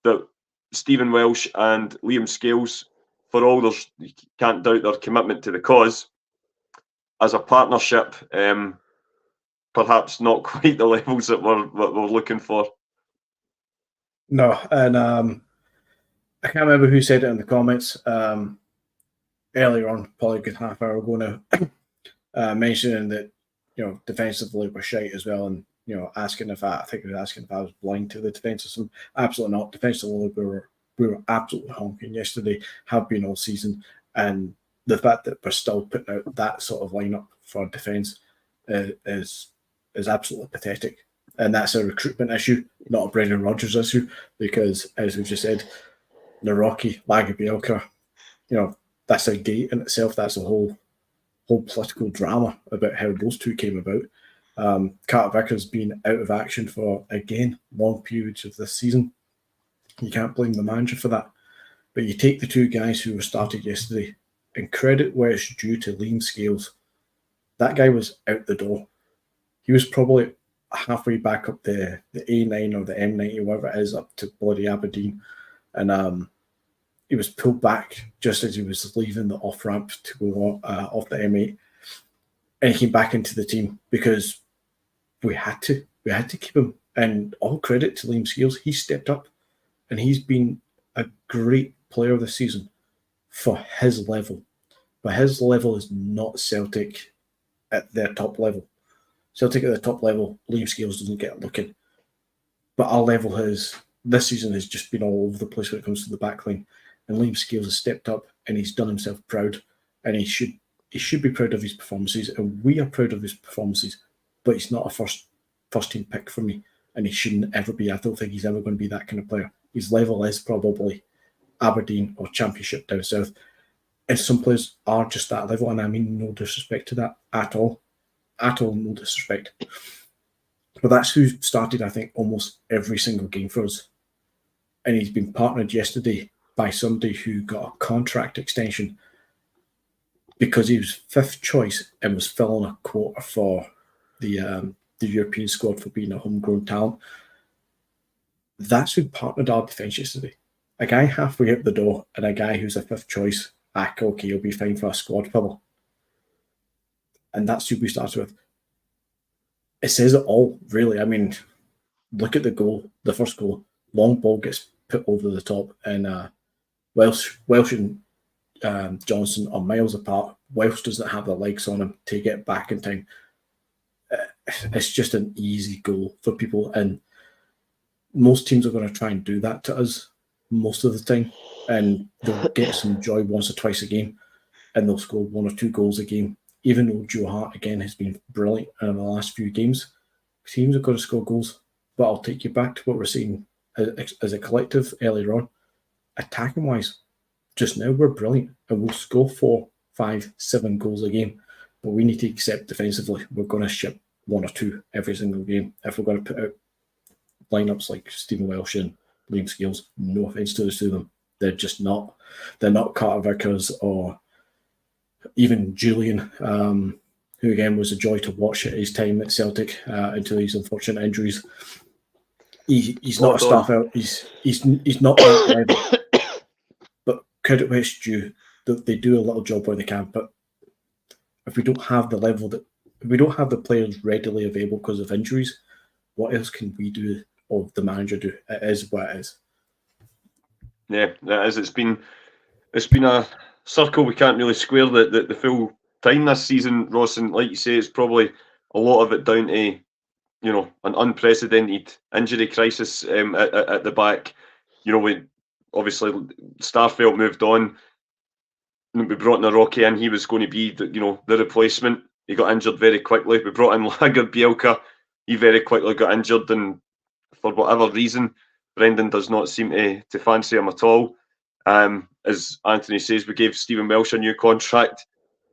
that Stephen Welsh and Liam Scales, for all you can't doubt their commitment to the cause, as a partnership, perhaps not quite the levels that we're looking for. No, and I can't remember who said it in the comments earlier on, probably a good half hour ago now, mentioning that defensively we're shite as well, and asking if I think he was asking if I was blind to the defence or something. Absolutely not. Defensively we were absolutely honking yesterday, have been all season, and the fact that we're still putting out that sort of lineup for defence is absolutely pathetic. And that's a recruitment issue, not a Brendan Rodgers issue, because as we've just said, Nawrocki, Lager Bielka, that's a gate in itself. That's a whole political drama about how those two came about. Carter Vickers been out of action for, again, long periods of this season. You can't blame the manager for that. But you take the two guys who were started yesterday, and credit where it's due to Liam Scales. That guy was out the door. He was probably halfway back up the A9 or the M90, whatever it is, up to bloody Aberdeen. And he was pulled back just as he was leaving the off-ramp to go off the M8. And he came back into the team because we had to. We had to keep him. And all credit to Liam Scales. He stepped up and he's been a great player this season for his level. But his level is not Celtic at their top level. Celtic at the top level, Liam Scales doesn't get looking. But our level this season has just been all over the place when it comes to the back line. And Liam Scales has stepped up and he's done himself proud. And he should be proud of his performances. And we are proud of his performances. But he's not a first team pick for me. And he shouldn't ever be. I don't think he's ever going to be that kind of player. His level is probably Aberdeen or Championship down south. And some players are just that level, and I mean no disrespect to that at all. At all, no disrespect. But that's who started, I think, almost every single game for us. And he's been partnered yesterday by somebody who got a contract extension because he was 5th choice and was filling a quota for the European squad for being a homegrown talent. That's who partnered our defence yesterday. A guy halfway out the door and a guy who's a 5th choice. Okay, he'll be fine for a squad filler. And that's who we started with. It says it all, really. I mean, look at the goal, the first goal. Long ball gets put over the top, and Welsh and Johnson are miles apart. Welsh doesn't have the legs on him to get back in time. It's just an easy goal for people, and most teams are going to try and do that to us most of the time, and they'll get some joy once or twice a game, and they'll score 1 or 2 goals a game. Even though Joe Hart, again, has been brilliant in the last few games, teams are going to score goals. But I'll take you back to what we're seeing as a collective earlier on. Attacking-wise, just now we're brilliant, and we'll score 4, 5, 7 goals a game. But we need to accept defensively we're going to ship 1 or 2 every single game. If we're going to put out lineups like Stephen Welsh and Liam Scales, no offence to the two of them, they're just not. They're not Carter Vickers or even Julian, who again was a joy to watch at his time at Celtic until his unfortunate injuries. He's not a staff out. He's not that level. But credit where it's due. They do a little job where they can. But if we don't have the level if we don't have the players readily available because of injuries, what else can we do or the manager do? It is what it is. Yeah, it is. It's been a circle we can't really square the full time this season, Ross. And like you say, it's probably a lot of it down to an unprecedented injury crisis at the back. We obviously Starfelt moved on. We brought in Rocky in. He was going to be the replacement. He got injured very quickly. We brought in Bielka. He very quickly got injured, and for whatever reason, Brendan does not seem to fancy him at all. As Anthony says, we gave Stephen Welsh a new contract.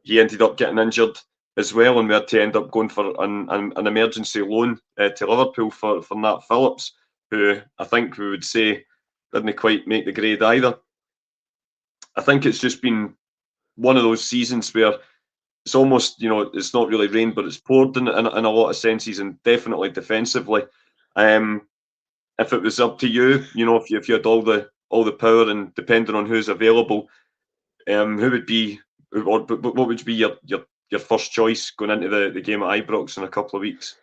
He ended up getting injured as well, and we had to end up going for an emergency loan to Liverpool for Nat Phillips, who I think we would say didn't quite make the grade either. I think it's just been one of those seasons where it's almost, it's not really rained, but it's poured in a lot of senses, and definitely defensively. If it was up to you, if you had all the power and depending on who's available, who would be, or what would be your first choice going into the game at Ibrox in a couple of weeks?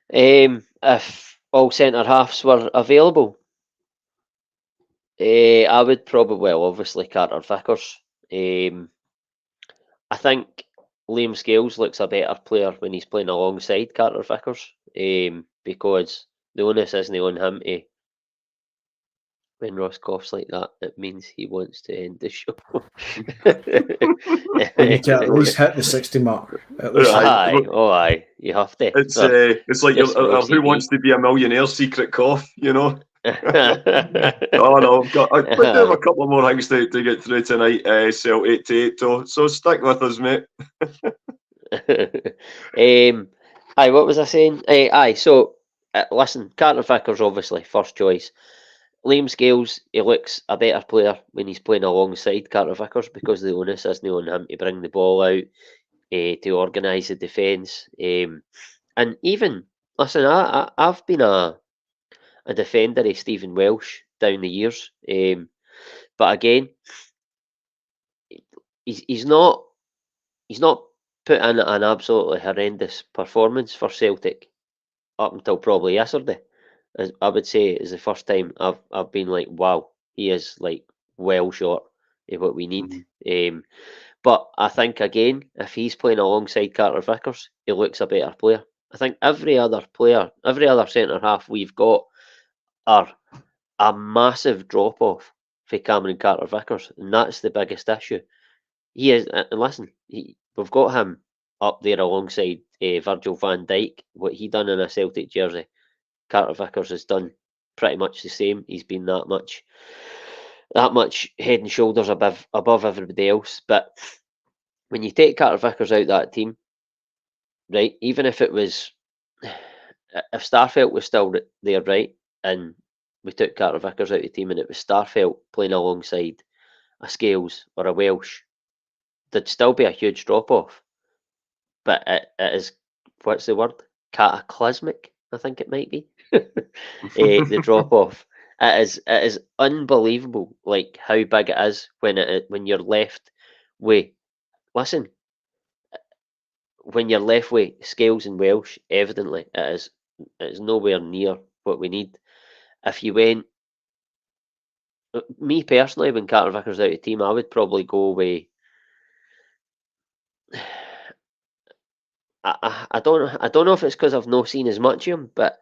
If all centre halves were available, I would probably, obviously Carter Vickers. I think Liam Scales looks a better player when he's playing alongside Carter Vickers, because the onus isn't on him to. When Ross coughs like that, it means he wants to end the show. We need to at least hit the 60 mark. Aye, you have to. It's like Who Wants to Be a Millionaire secret cough, Oh no, I do have a couple more things to get through tonight. Celt 88, so stick with us, mate. Aye, what was I saying? So listen, Carter Vickers obviously first choice. Liam Scales, he looks a better player when he's playing alongside Carter Vickers because the onus isn't on him to bring the ball out, to organise the defence. And even, listen, I've been a defender of Stephen Welsh down the years. But again, he's not put in an absolutely horrendous performance for Celtic up until probably yesterday. As I would say, is the first time I've been like, wow, he is like well short of what we need. But I think again, if he's playing alongside Carter Vickers, he looks a better player. I think every other centre half we've got are a massive drop off for Cameron Carter Vickers, and that's the biggest issue. He is, and listen, we've got him up there alongside Virgil van Dijk. What he done in a Celtic jersey, Carter Vickers has done pretty much the same. He's been that much that much head and shoulders above everybody else. But when you take Carter Vickers out that team, right, even if it was, if Starfelt was still there, right, and we took Carter Vickers out of the team and it was Starfelt playing alongside a Scales or a Welsh, there'd still be a huge drop-off. But it is, what's the word? Cataclysmic, I think it might be. The drop-off. It is unbelievable, like how big it is when you're left with, listen, when you're left with Scales and Welsh, evidently it is nowhere near what we need. If you went, me personally, when Carter Vickers out of the team, I would probably go with, I don't know if it's because I've not seen as much of him, but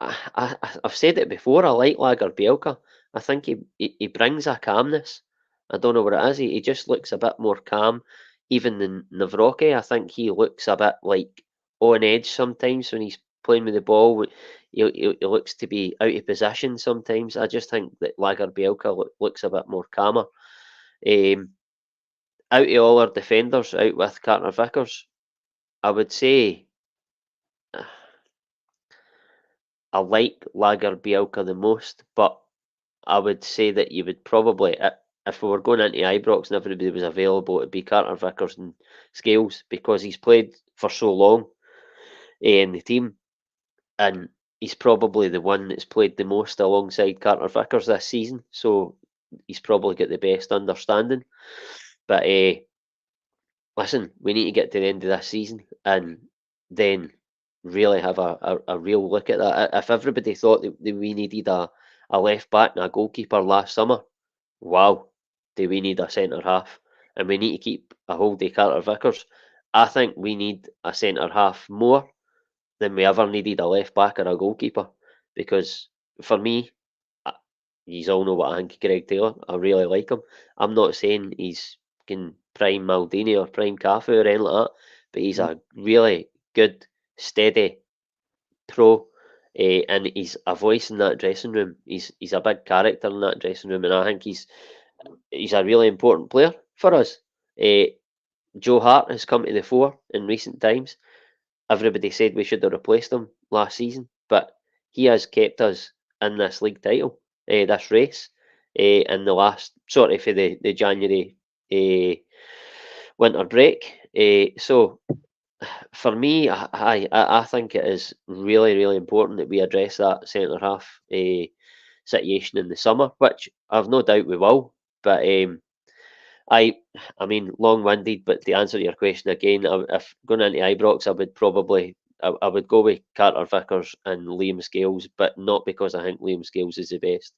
I've said it before. I like Lager Bielka. I think he brings a calmness. I don't know what it is. He just looks a bit more calm, even than Nawrocki. I think he looks a bit like on edge sometimes when he's playing with the ball. He looks to be out of position sometimes. I just think that Lager Bielka looks a bit more calmer. Out of all our defenders, out with Carter Vickers, I would say I like Lager Bielka the most, but I would say that you would probably, if we were going into Ibrox and everybody was available, it'd be Carter Vickers and Scales, because he's played for so long in the team, and he's probably the one that's played the most alongside Carter Vickers this season, so he's probably got the best understanding. But listen, we need to get to the end of this season and then really have a real look at that. If everybody thought that we needed a left back and a goalkeeper last summer, wow, do we need a centre half? And we need to keep a hold of Carter Vickers. I think we need a centre half more than we ever needed a left back or a goalkeeper, because for me, you all know what I think of Greg Taylor. I really like him. I'm not saying he's prime Maldini or prime Cafu or anything like that, but he's a really good, steady pro, and he's a voice in that dressing room. He's a big character in that dressing room, and I think he's a really important player for us. Joe Hart has come to the fore in recent times. Everybody said we should have replaced him last season, but he has kept us in this league title, this race, in the last, sort of, for the January winter break. So for me, I think it is really, really important that we address that centre half situation in the summer, which I've no doubt we will. But I mean, long-winded, but to answer your question again, if going into Ibrox, I would probably, I would go with Carter Vickers and Liam Scales, but not because I think Liam Scales is the best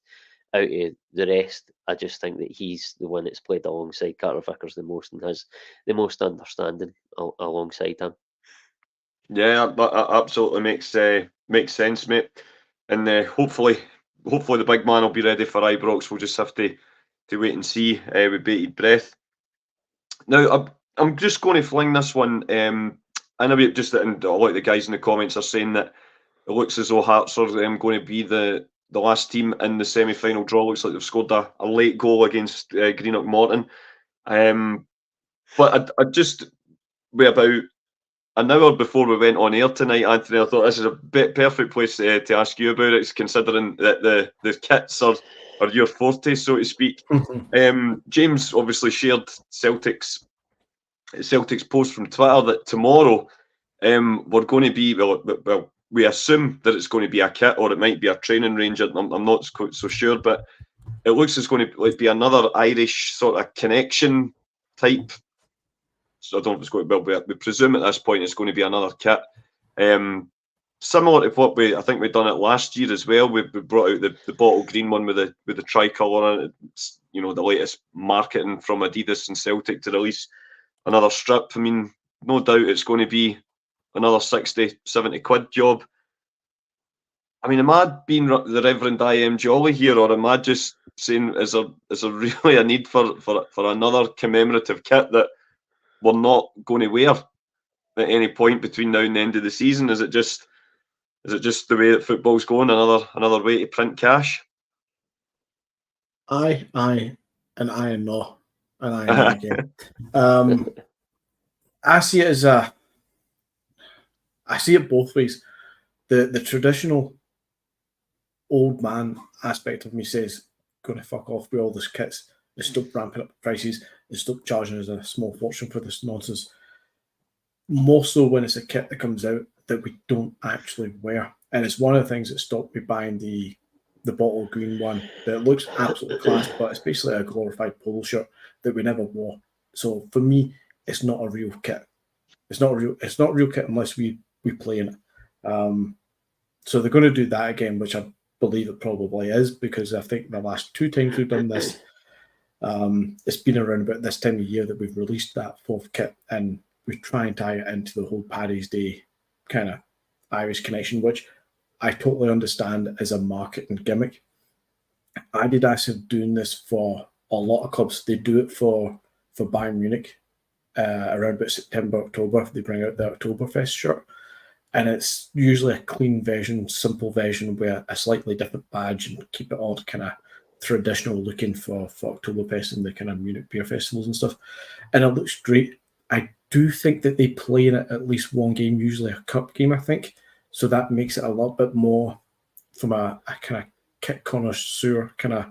out of the rest. I just think that he's the one that's played alongside Carter Vickers the most and has the most understanding alongside him. Yeah, that absolutely makes sense, mate. And hopefully the big man will be ready for Ibrox. We'll just have to wait and see with bated breath. Now, I'm just going to fling this one. I know and a lot of the guys in the comments are saying that it looks as though Hearts are going to be the last team in the semi-final draw. Looks like they've scored a late goal against Greenock Morton. But I just, we're about an hour before we went on air tonight, Anthony, I thought this is a perfect place to ask you about it, considering that the kits are your forte, so to speak. James obviously shared Celtic's post from Twitter that tomorrow we're going to be, well, we assume that it's going to be a kit, or it might be a training range. I'm not so sure, but it looks as going to be another Irish sort of connection type. So I don't know if it's going to be, we presume at this point it's going to be another kit. Similar to what I think we've done it last year as well. We brought out the bottle green one with the tricolour on it. It's, the latest marketing from Adidas and Celtic to release another strip. I mean, no doubt it's going to be another 60, 70 quid job. I mean, am I being the Reverend I.M. Jolly here, or am I just saying, is there really a need for another commemorative kit that we're not going to wear at any point between now and the end of the season? Is it just the way that football's going? Another way to print cash? I, and I and no, and I and no again. I see it I see it both ways. The traditional old man aspect of me says, "Going to fuck off with all this kits. They stop ramping up prices. They stop charging us a small fortune for this nonsense." More so when it's a kit that comes out that we don't actually wear, and it's one of the things that stopped me buying the bottle green one that looks absolutely class, but it's basically a glorified polo shirt that we never wore. So for me, it's not a real kit. It's not a real kit unless we play in it. So they're going to do that again, which I believe it probably is, because I think the last 2 times we've done this, it's been around about this time of year that we've released that 4th kit, and we try and tie it into the whole Paddy's Day kind of Irish connection, which I totally understand as a marketing gimmick. Adidas are doing this for a lot of clubs. They do it for Bayern Munich around about September, October. They bring out the Oktoberfest shirt, and it's usually a clean version, simple version with a slightly different badge, and keep it all kind of traditional looking for Oktoberfest and the kind of Munich beer festivals and stuff. And it looks great. I do think that they play in it at least one game, usually a cup game, I think. So that makes it a lot bit more, from a kind of kit connoisseur kind of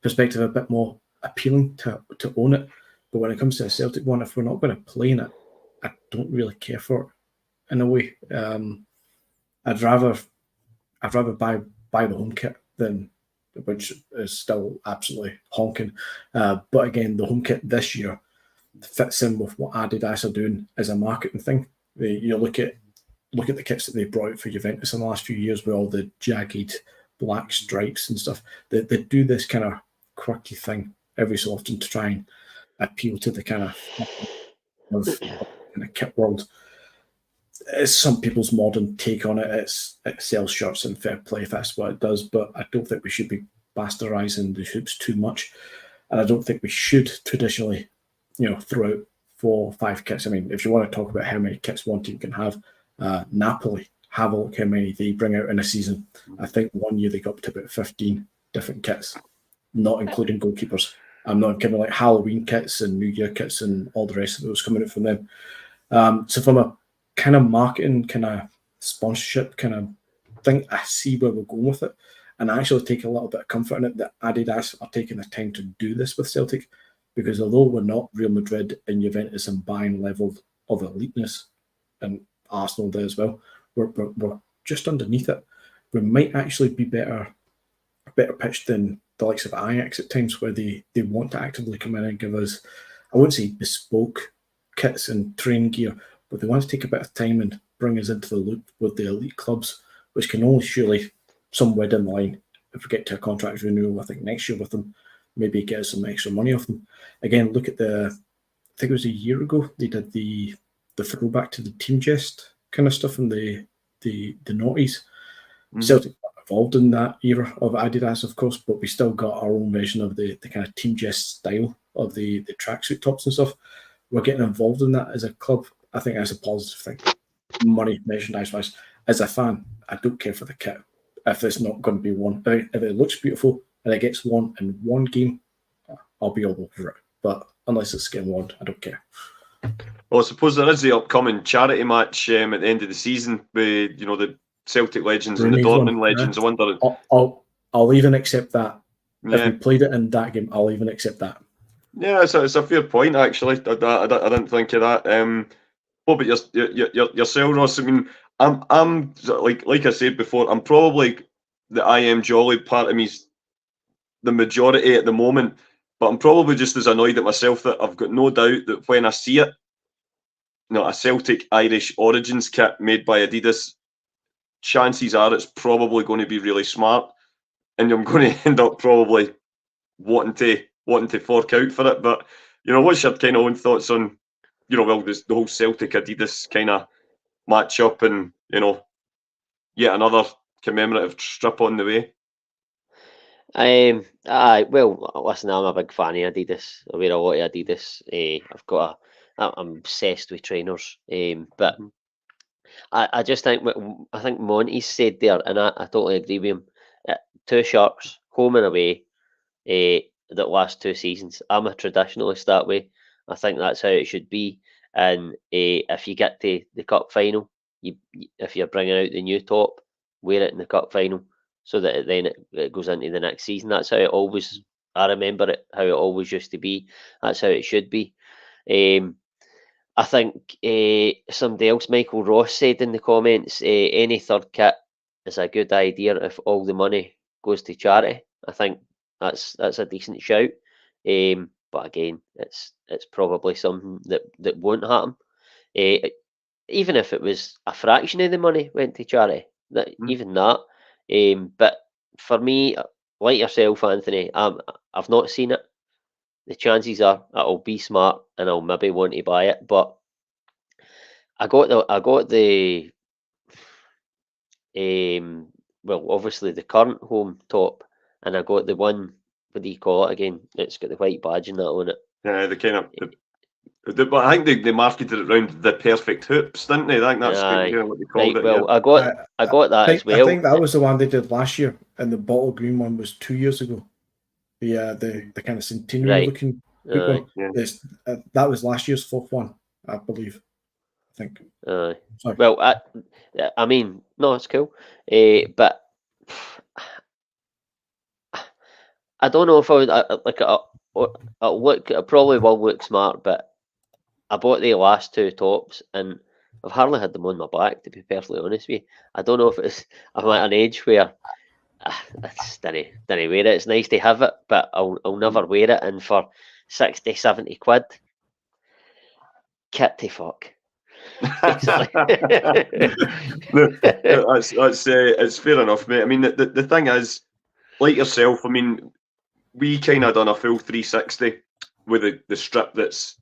perspective, a bit more appealing to own it. But when it comes to a Celtic one, if we're not going to play in it, I don't really care for it in a way. I'd rather buy the home kit than, which is still absolutely honking. But again, the home kit this year fits in with what Adidas are doing as a marketing thing. You look at the kits that they brought out for Juventus in the last few years with all the jagged black stripes and stuff. They do this kind of quirky thing every so often to try and appeal to the kind of kit world. It's some people's modern take on it. It sells shirts and fair play if that's what it does, but I don't think we should be bastardizing the hoops too much. And I don't think we should traditionally, throw out 4 or 5 kits. I mean, if you want to talk about how many kits one team can have, Napoli, have a look how many they bring out in a season. I think one year they got up to about 15 different kits, not including goalkeepers. I'm not giving like Halloween kits and New Year kits and all the rest of those coming out from them. So from a kind of marketing, kind of sponsorship kind of thing, I see where we're going with it. And I actually take a little bit of comfort in it that Adidas are taking the time to do this with Celtic, because although we're not Real Madrid and Juventus and Bayern level of eliteness, and Arsenal do as well, we're just underneath it. We might actually be better pitched than the likes of Ajax at times, where they want to actively come in and give us, I wouldn't say bespoke kits and training gear, but they want to take a bit of time and bring us into the loop with the elite clubs, which can only surely, somewhere down the line, if we get to a contract renewal, I think next year with them, maybe get some extra money off them. Again, look at I think it was a year ago, they did the throwback to the team jest kind of stuff and the noughties. Mm-hmm. Celtic got involved in that era of Adidas, of course, but we still got our own version of the kind of team jest style of the tracksuit tops and stuff. We're getting involved in that as a club. I think that's a positive thing. Money, merchandise-wise. As a fan, I don't care for the kit. If it's not going to be one, if it looks beautiful and it gets one in one game, I'll be all over it. But unless it's getting worn, I don't care. Well, I suppose there is the upcoming charity match at the end of the season with the Celtic legends and the Dortmund legends. I wonder. I'll even accept that. Yeah. If we played it in that game, I'll even accept that. Yeah, it's a fair point actually. I didn't think of that. What about yourself, Ross? I mean, I'm like I said before, I'm probably the I am jolly part of me's the majority at the moment, but I'm probably just as annoyed at myself that I've got no doubt that when I see it, a Celtic Irish Origins kit made by Adidas, chances are it's probably going to be really smart, and I'm going to end up probably wanting to fork out for it. But what's your kind of own thoughts on the whole Celtic Adidas kind of match up, and yet another commemorative strip on the way? Well, listen, I'm a big fan of Adidas. I wear a lot of Adidas. I'm obsessed with trainers. But I just think Monty said there, and I totally agree with him. 2 shirts, home and away. that last 2 seasons. I'm a traditionalist that way. I think that's how it should be. And if you get to the cup final, if you're bringing out the new top, wear it in the cup final, so that then it goes into the next season. That's how it always. I remember it how it always used to be. That's how it should be. I think somebody else, Michael Ross, said in the comments, any third kit is a good idea if all the money goes to charity. I think that's a decent shout. But again, it's probably something that won't happen. Even if it was a fraction of the money went to charity, even that. But for me, like yourself, Anthony, I've not seen it. The chances are I'll be smart and I'll maybe want to buy it. But I got the well, obviously the current home top, and I got the one. What do you call it again? It's got the white badge and that on it. Yeah, the kind of. But I think they marketed it around the perfect hoops, didn't they? I think that's what they called it. Well, yeah. I got that as well. I think that was the one they did last year, and the bottle green one was 2 years ago. The kind of centenary looking one. Yeah. That was last year's fourth one, I believe. I think. Sorry. Well, I mean, no, it's cool, but I don't know if I would like it probably will look smart, but I bought the last 2 tops and I've hardly had them on my back, to be perfectly honest with you. I don't know if I'm at an age where I just didn't wear it. It's nice to have it, but I'll never wear it. And for 60, 70 quid, kit to fuck. That's it's fair enough, mate. I mean, the thing is, like yourself, I mean, we kind of done a full 360 with the strip that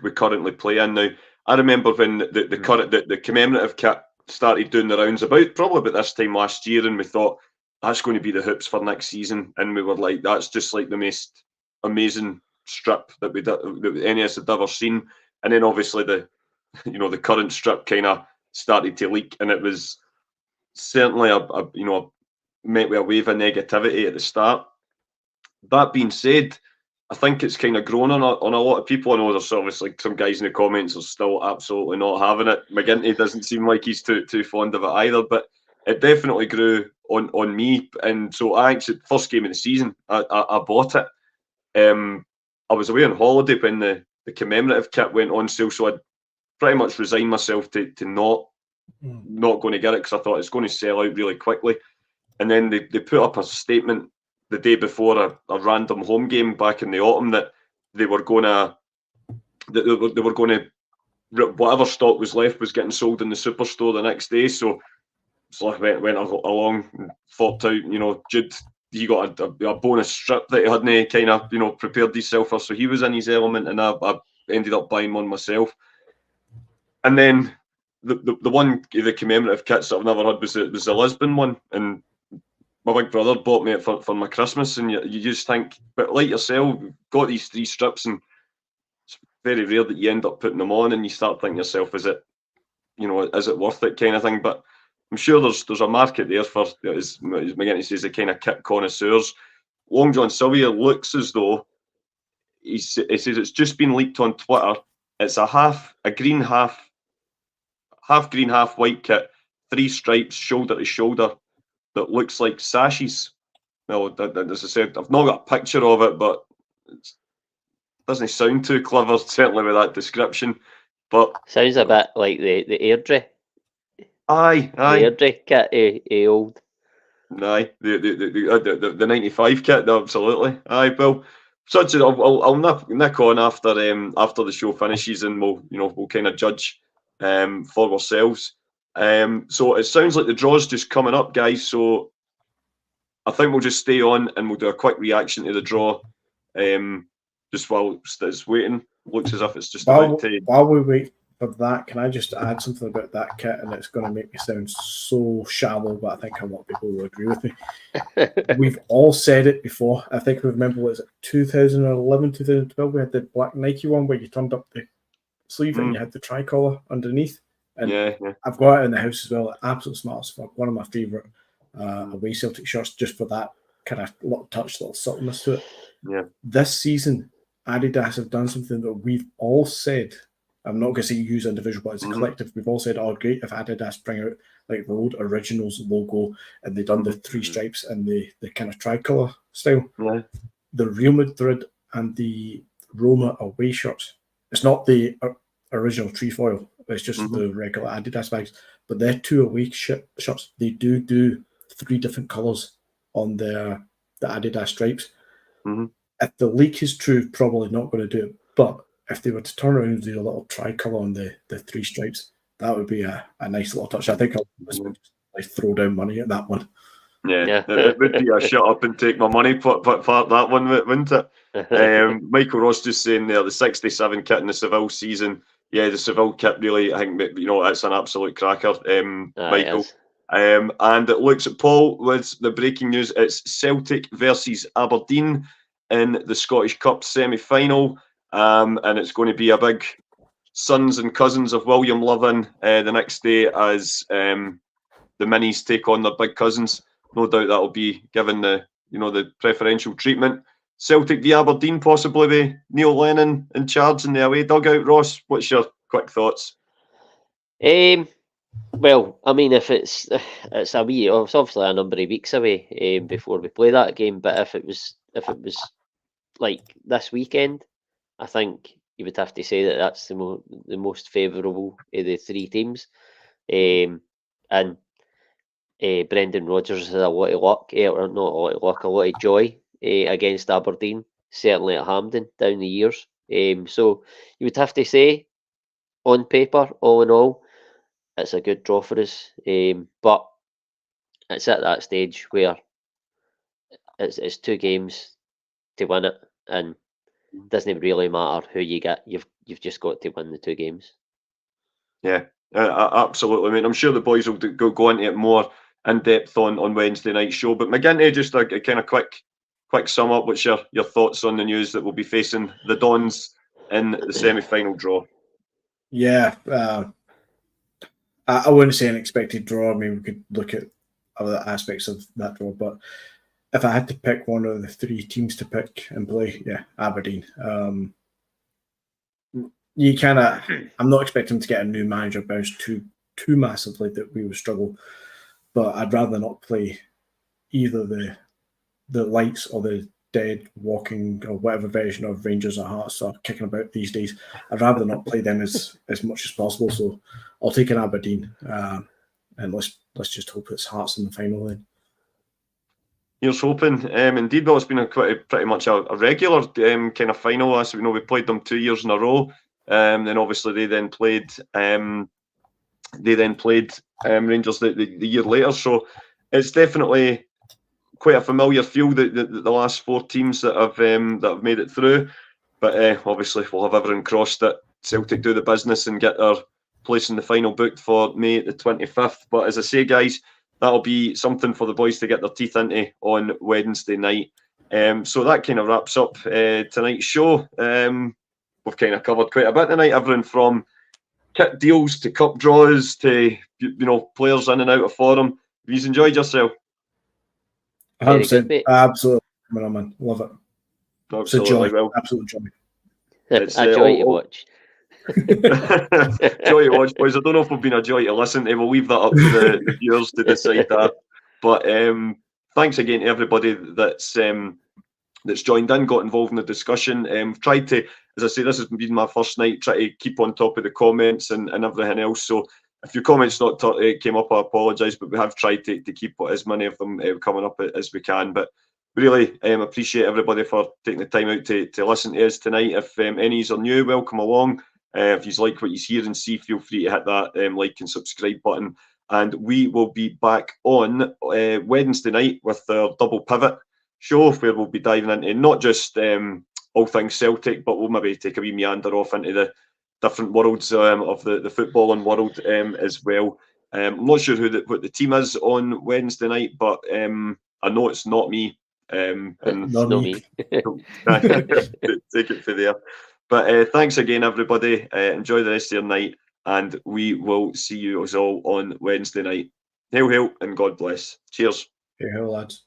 we currently play in now. I remember when the commemorative kit started doing the rounds probably about this time last year, and we thought that's going to be the hoops for next season, and we were like, that's just like the most amazing strip that any of us had ever seen. And then obviously the current strip kind of started to leak, and it was certainly met with a wave of negativity at the start. That being said, I think it's kind of grown on a lot of people. I know there's obviously some guys in the comments are still absolutely not having it. McGinty doesn't seem like he's too fond of it either, but it definitely grew on me. And so I actually, first game of the season, I bought it. I was away on holiday when the commemorative kit went on sale, so I pretty much resigned myself to not going to get it because I thought it's going to sell out really quickly. And then they put up a statement the day before a random home game back in the autumn that they were going to whatever stock was left was getting sold in the superstore the next day. So I went along and thought out, Jude, he got a bonus strip that he hadn't kind of prepared himself for, so he was in his element, and I ended up buying one myself. And then the one, the commemorative kits that I've never had was the Lisbon one, and my big brother bought me it for my Christmas, and you just think, but like yourself, got these 3 strips, and it's very rare that you end up putting them on, and you start thinking yourself, is it worth it, kind of thing. But I'm sure there's a market there for, as McGinty says, the kind of kit connoisseurs. Long John Sylvia looks as though he says it's just been leaked on Twitter. It's a green, half green, half white kit, 3 stripes, shoulder to shoulder, that looks like sashes. Well, as I said, I've not got a picture of it, but it doesn't sound too clever, certainly with that description. But sounds a bit like the Airdrie. Aye. The Airdrie kit, old. Aye, the 95 kit, absolutely. Aye, well, I'll nick on after the show finishes, and we'll kind of judge for ourselves. So it sounds like the draw's just coming up, guys. So I think we'll just stay on and we'll do a quick reaction to the draw. Just while it's waiting, looks as if it's just about to. While we wait for that, can I just add something about that kit? And it's going to make me sound so shallow, but I think a lot of people will agree with me. We've all said it before. I think we remember, was it 2011, 2012? We had the black Nike one where you turned up the sleeve and you had the tricolor underneath. And yeah. I've got it in the house as well. Absolute smarts for one of my favourite away Celtic shirts, just for that kind of little touch, little subtleness to it. This season, Adidas have done something that we've all said. I'm not going to say use individual, but as a collective, we've all said, "Oh, great if Adidas bring out like the old Originals logo and they've done the 3 stripes and the kind of tricolour style." Yeah. The Real Madrid and the Roma away shirts. It's not the original trefoil. It's just the regular Adidas bags. But their 2 away shirts, they do 3 different colours on the Adidas stripes. If the leak is true, probably not going to do it. But if they were to turn around and do a little tricolour on the 3 stripes, that would be a nice little touch. I think I'll just throw down money at that one. Yeah. It would be a shut up and take my money for that one, wouldn't it? Michael Ross just saying there, the 67 kit in the Seville season. Yeah, the Seville kit really, I think, it's an absolute cracker, Michael. And it looks at Paul with the breaking news. It's Celtic versus Aberdeen in the Scottish Cup semi-final. And it's going to be a big sons and cousins of William Lovin the next day as the minis take on their big cousins. No doubt that'll be given the preferential treatment. Celtic v Aberdeen, possibly with Neil Lennon in charge in the away dugout. Ross, what's your quick thoughts? Well, I mean, if it's it's obviously a number of weeks away before we play that game. But if it was like this weekend, I think you would have to say that that's the most favourable of the 3 teams. And Brendan Rodgers has a lot of luck, or not a lot of luck, a lot of joy against Aberdeen, certainly at Hampden down the years. So you would have to say, on paper, all in all, it's a good draw for us. But it's at that stage where it's 2 games to win it, and it doesn't really matter who you get. You've just got to win the 2 games. Yeah, absolutely. I mean, I'm sure the boys will go into it more in depth on Wednesday night show. But McGinty, just a kind of quick sum up. What's your thoughts on the news that we'll be facing the Dons in the semi-final draw? Yeah, I wouldn't say an expected draw. I mean, we could look at other aspects of that draw, but if I had to pick one of the 3 teams to pick and play, yeah, Aberdeen. I'm not expecting to get a new manager bounce too massively that we would struggle, but I'd rather not play either the lights or the dead walking or whatever version of Rangers or Hearts are kicking about these days. I'd rather not play them as much as possible. So I'll take an Aberdeen, and let's just hope it's Hearts in the final then. Here's hoping. Indeed, well, it's been pretty much a regular kind of final. As we know, we played them 2 years in a row. Then obviously they then played Rangers the year later. So it's definitely quite a familiar feel, the last 4 teams that have made it through. But obviously we'll have everything crossed that Celtic do the business and get their place in the final booked for May the 25th. But as I say, guys, that'll be something for the boys to get their teeth into on Wednesday night. So that kind of wraps up tonight's show. We've kind of covered quite a bit tonight, everything from kit deals to cup draws to players in and out of form. Have you enjoyed yourself? 100%, absolutely, man. Love it. Absolutely, joy. Absolute joy. It's a joy to watch. Joy to watch, boys. I don't know if we've been a joy to listen to. We'll leave that up to the viewers to decide that. But thanks again to everybody that's joined in, got involved in the discussion. Tried to, as I say, this has been my first night, try to keep on top of the comments and everything else. So if your comments not came up, I apologise, but we have tried to keep as many of them coming up as we can. But really appreciate everybody for taking the time out to listen to us tonight. If any are new, welcome along. If you like what you hear and see, feel free to hit that like and subscribe button. And we will be back on Wednesday night with our double pivot show, where we'll be diving into not just all things Celtic, but we'll maybe take a wee meander off into the different worlds of the footballing world as well. I'm not sure what the team is on Wednesday night, but I know it's not me. Not me. Take it for there. But thanks again, everybody. Enjoy the rest of your night, and we will see you all on Wednesday night. Hail, hail, and God bless. Cheers. Hail, hail, lads.